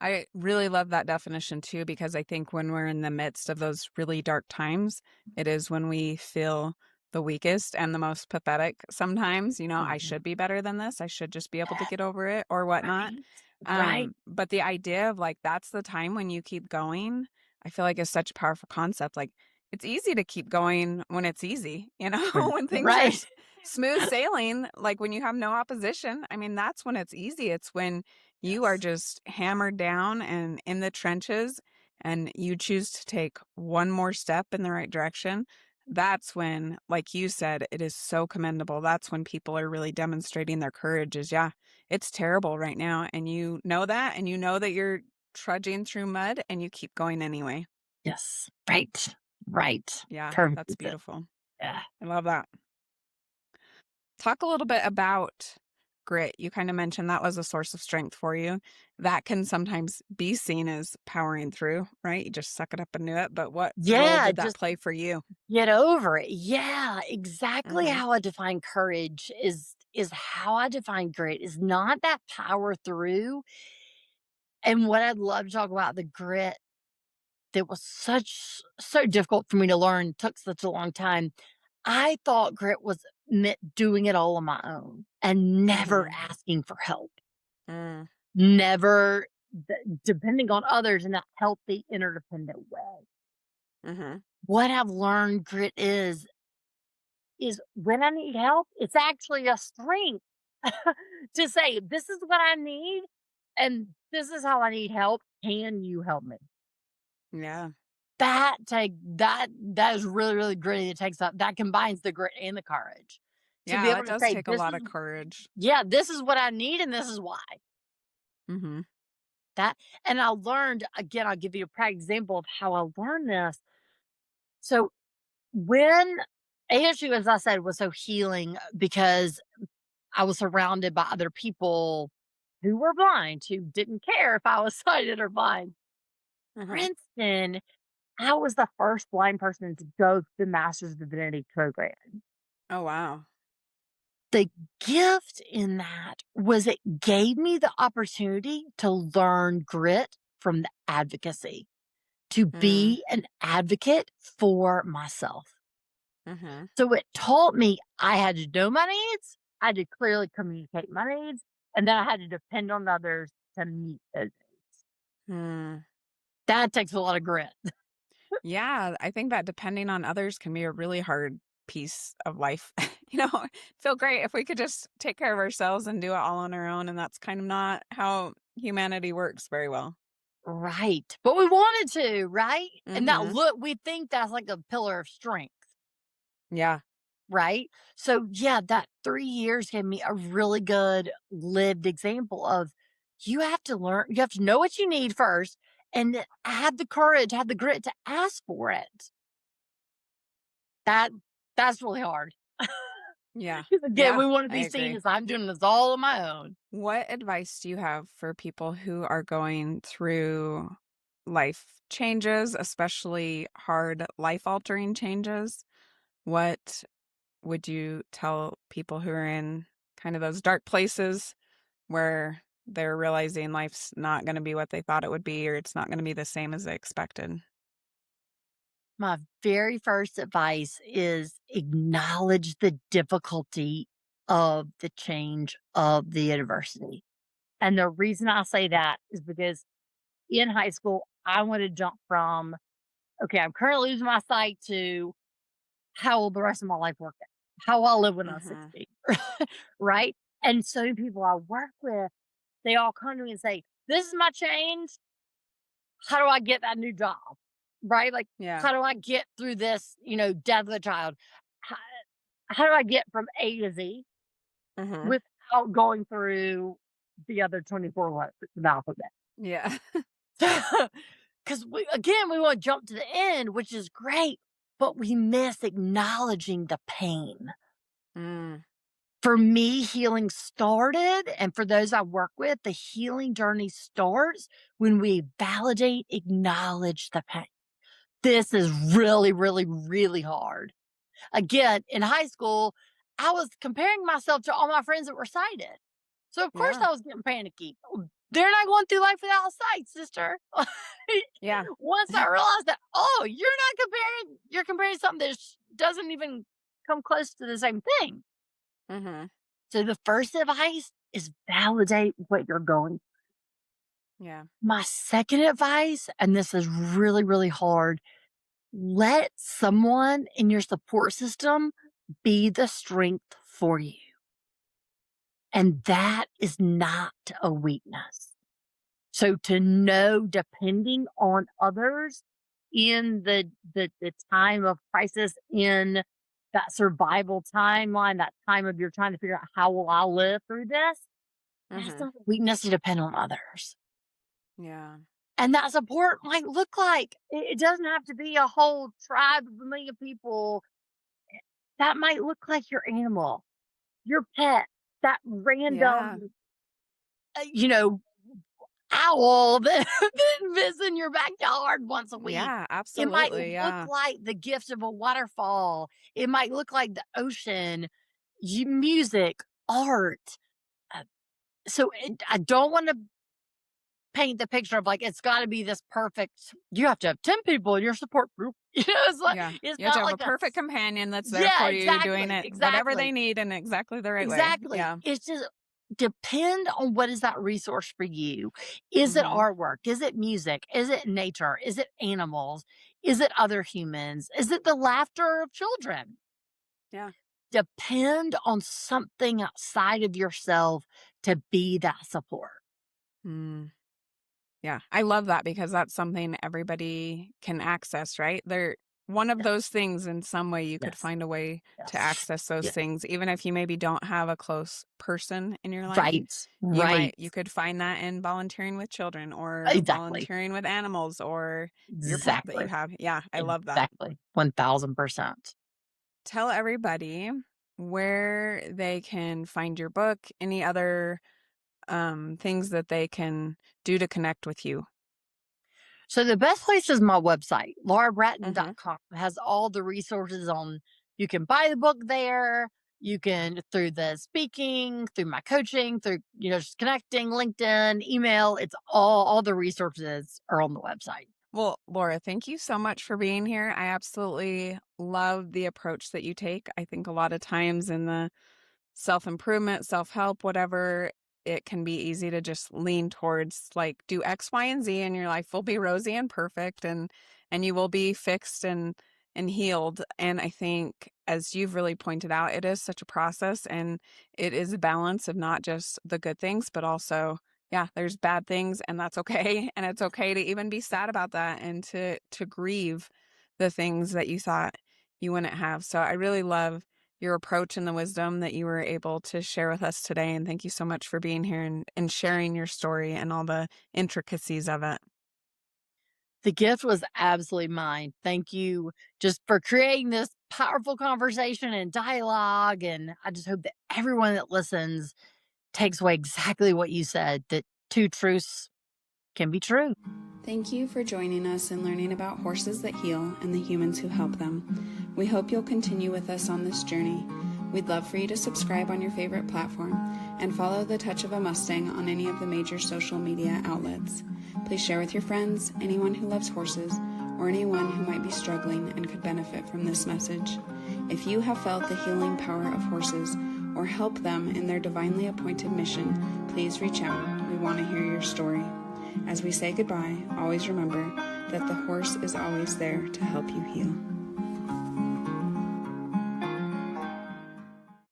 I really love that definition too, because I think when we're in the midst of those really dark times, it is when we feel the weakest and the most pathetic sometimes. I Mhm. should be better than this. I should just be able to Yeah, get over it or whatnot. right? Right? But the idea of like that's the time when you keep going, I feel like is such a powerful concept. Like it's easy to keep going when it's easy, when things are Right. smooth sailing, like when you have no opposition. I mean, that's when it's easy. It's when you are Yes. just hammered down and in the trenches and you choose to take one more step in the right direction. That's when, like you said, it is so commendable. That's when people are really demonstrating their courage is, yeah, it's terrible right now. And you know that, and you know that you're trudging through mud and you keep going anyway. Yes. Right. Right. Yeah, that's Perfectly said. beautiful. Yeah. I love that. Talk a little bit about grit. You kind of mentioned that was a source of strength for you. That can sometimes be seen as powering through, right? You just suck it up and do it. But what role Yeah. did that Just play for you? get over it. Yeah. Exactly Mm-hmm. how I define courage is how I define grit is not that power through. And what I'd love to talk about the grit that was so difficult for me to learn, took such a long time. I thought grit was meant doing it all on my own and never Mm-hmm. asking for help, Mm, never depending on others in a healthy, interdependent way. mm-hmm. What I've learned grit is when I need help, it's actually a strength to say, this is what I need and this is how I need help. Can you help me? Yeah. That is really, really gritty. It takes up that combines the grit and the courage to be Yeah, able that to does say, take a lot of courage. this is what I need and this is why. Mm-hmm. That and I learned again, I'll give you a prime example of how I learned this. So when ASU, as I said, was so healing because I was surrounded by other people who were blind, who didn't care if I was sighted or blind. Mm-hmm. Princeton, I was the first blind person to go to the Master's of Divinity program. Oh, wow. The gift in that was it gave me the opportunity to learn grit from the advocacy, to Mm, be an advocate for myself. mm-hmm. So it taught me I had to know my needs, I had to clearly communicate my needs, and then I had to depend on others to meet those needs. Mm. That takes a lot of grit. Yeah, I think that depending on others can be a really hard piece of life. Feel great if we could just take care of ourselves and do it all on our own. And that's kind of not how humanity works very well. Right. But we wanted to, right? And that Mhm. look, we think that's like a pillar of strength, Yeah. right? So, yeah, that 3 years gave me a really good lived example of you have to learn, you have to know what you need first and then have the courage, have the grit to ask for it. That that's really hard. Yeah. Because again, Yeah, we want to I be seen agree. as I'm doing this all on my own. What advice do you have for people who are going through life changes, especially hard life altering changes? What would you tell people who are in kind of those dark places where they're realizing life's not going to be what they thought it would be, or it's not going to be the same as they expected? My very first advice is acknowledge the difficulty of the change of the adversity. And the reason I say that is because in high school, I want to jump from, okay, I'm currently losing my sight to how will the rest of my life work out? How will I live when I'm Mhm. 60? Right. And so many people I work with, they all come to me and say, this is my change. How do I get that new job? Right? Like, Yeah. how do I get through this, death of a child? How, how do I get from A to Z Mhm. without going through the other 24 letters of the alphabet? Yeah. Because again, we want to jump to the end, which is great, but we miss acknowledging the pain. Mm. For me, healing started, and for those I work with, the healing journey starts when we validate, acknowledge the pain. This is really, really, really hard. Again, in high school, I was comparing myself to all my friends that were sighted. So of course Yeah. I was getting panicky. They're not going through life without sight, sister. Yeah. Once I realized that, oh, you're comparing something that doesn't even come close to the same thing. Mhm. So the first advice is validate what you're going. Yeah. My second advice, and this is really, really hard, let someone in your support system be the strength for you. And that is not a weakness. So to know depending on others in the time of crisis, in that survival timeline, that time of you're trying to figure out how will I live through this, that's Mhm. not a weakness to depend on others. Yeah. And that support might look like it doesn't have to be a whole tribe of a million people. That might look like your animal, your pet, that Yeah. random, uh, you know, owl that, that visits in your backyard once a week. Yeah, It might absolutely, look yeah. like the gift of a waterfall. It might look like the ocean, music, art. Uh, I don't want to paint the picture of like it's got to be this perfect. You have to have 10 people in your support group. Yeah. It's You have to not have a like a perfect companion that's there yeah, for you, doing exactly, it whatever they exactly. need in exactly the right way. Exactly. Yeah. It's just depend on what is that resource for you. Is it Mhm. artwork? Is it music? Is it nature? Is it animals? Is it other humans? Is it the laughter of children? Yeah. Depend on something outside of yourself to be that support. Mm. Yeah. I love that because that's something everybody can access, right? They're one of Yes, those things in some way you could yes, find a way to yes, access those yes. things, even if you maybe don't have a close person in your life. Right, right. You could find that in volunteering with children or Exactly, volunteering with animals or your pet that you exactly, have. Yeah, I love that. exactly. 1000%. Tell everybody where they can find your book, any other things that they can do to connect with you. So the best place is my website, Mhm. laurabratton.com. It has all the resources on you can buy the book there. You can through the speaking, through my coaching, through just connecting, LinkedIn, email. It's all the resources are on the website. Well, Laura, thank you so much for being here. I absolutely love the approach that you take. I think a lot of times in the self improvement, self help, whatever, it can be easy to just lean towards like do X, Y, and Z, and your life will be rosy and perfect, and you will be fixed and healed. And I think, as you've really pointed out, it is such a process, and it is a balance of not just the good things, but also yeah, there's bad things and that's okay. And it's okay to even be sad about that and to grieve the things that you thought you wouldn't have. So I really love your approach and the wisdom that you were able to share with us today. And thank you so much for being here and sharing your story and all the intricacies of it. The gift was absolutely mine. Thank you just for creating this powerful conversation and dialogue. And I just hope that everyone that listens takes away exactly what you said, that two truths can be true. Thank you for joining us and learning about horses that heal and the humans who help them. We hope you'll continue with us on this journey. We'd love for you to subscribe on your favorite platform and follow The Touch of a Mustang on any of the major social media outlets. Please share with your friends, anyone who loves horses, or anyone who might be struggling and could benefit from this message. If you have felt the healing power of horses or help them in their divinely appointed mission, please reach out. We want to hear your story. As we say goodbye, always remember that the horse is always there to help you heal.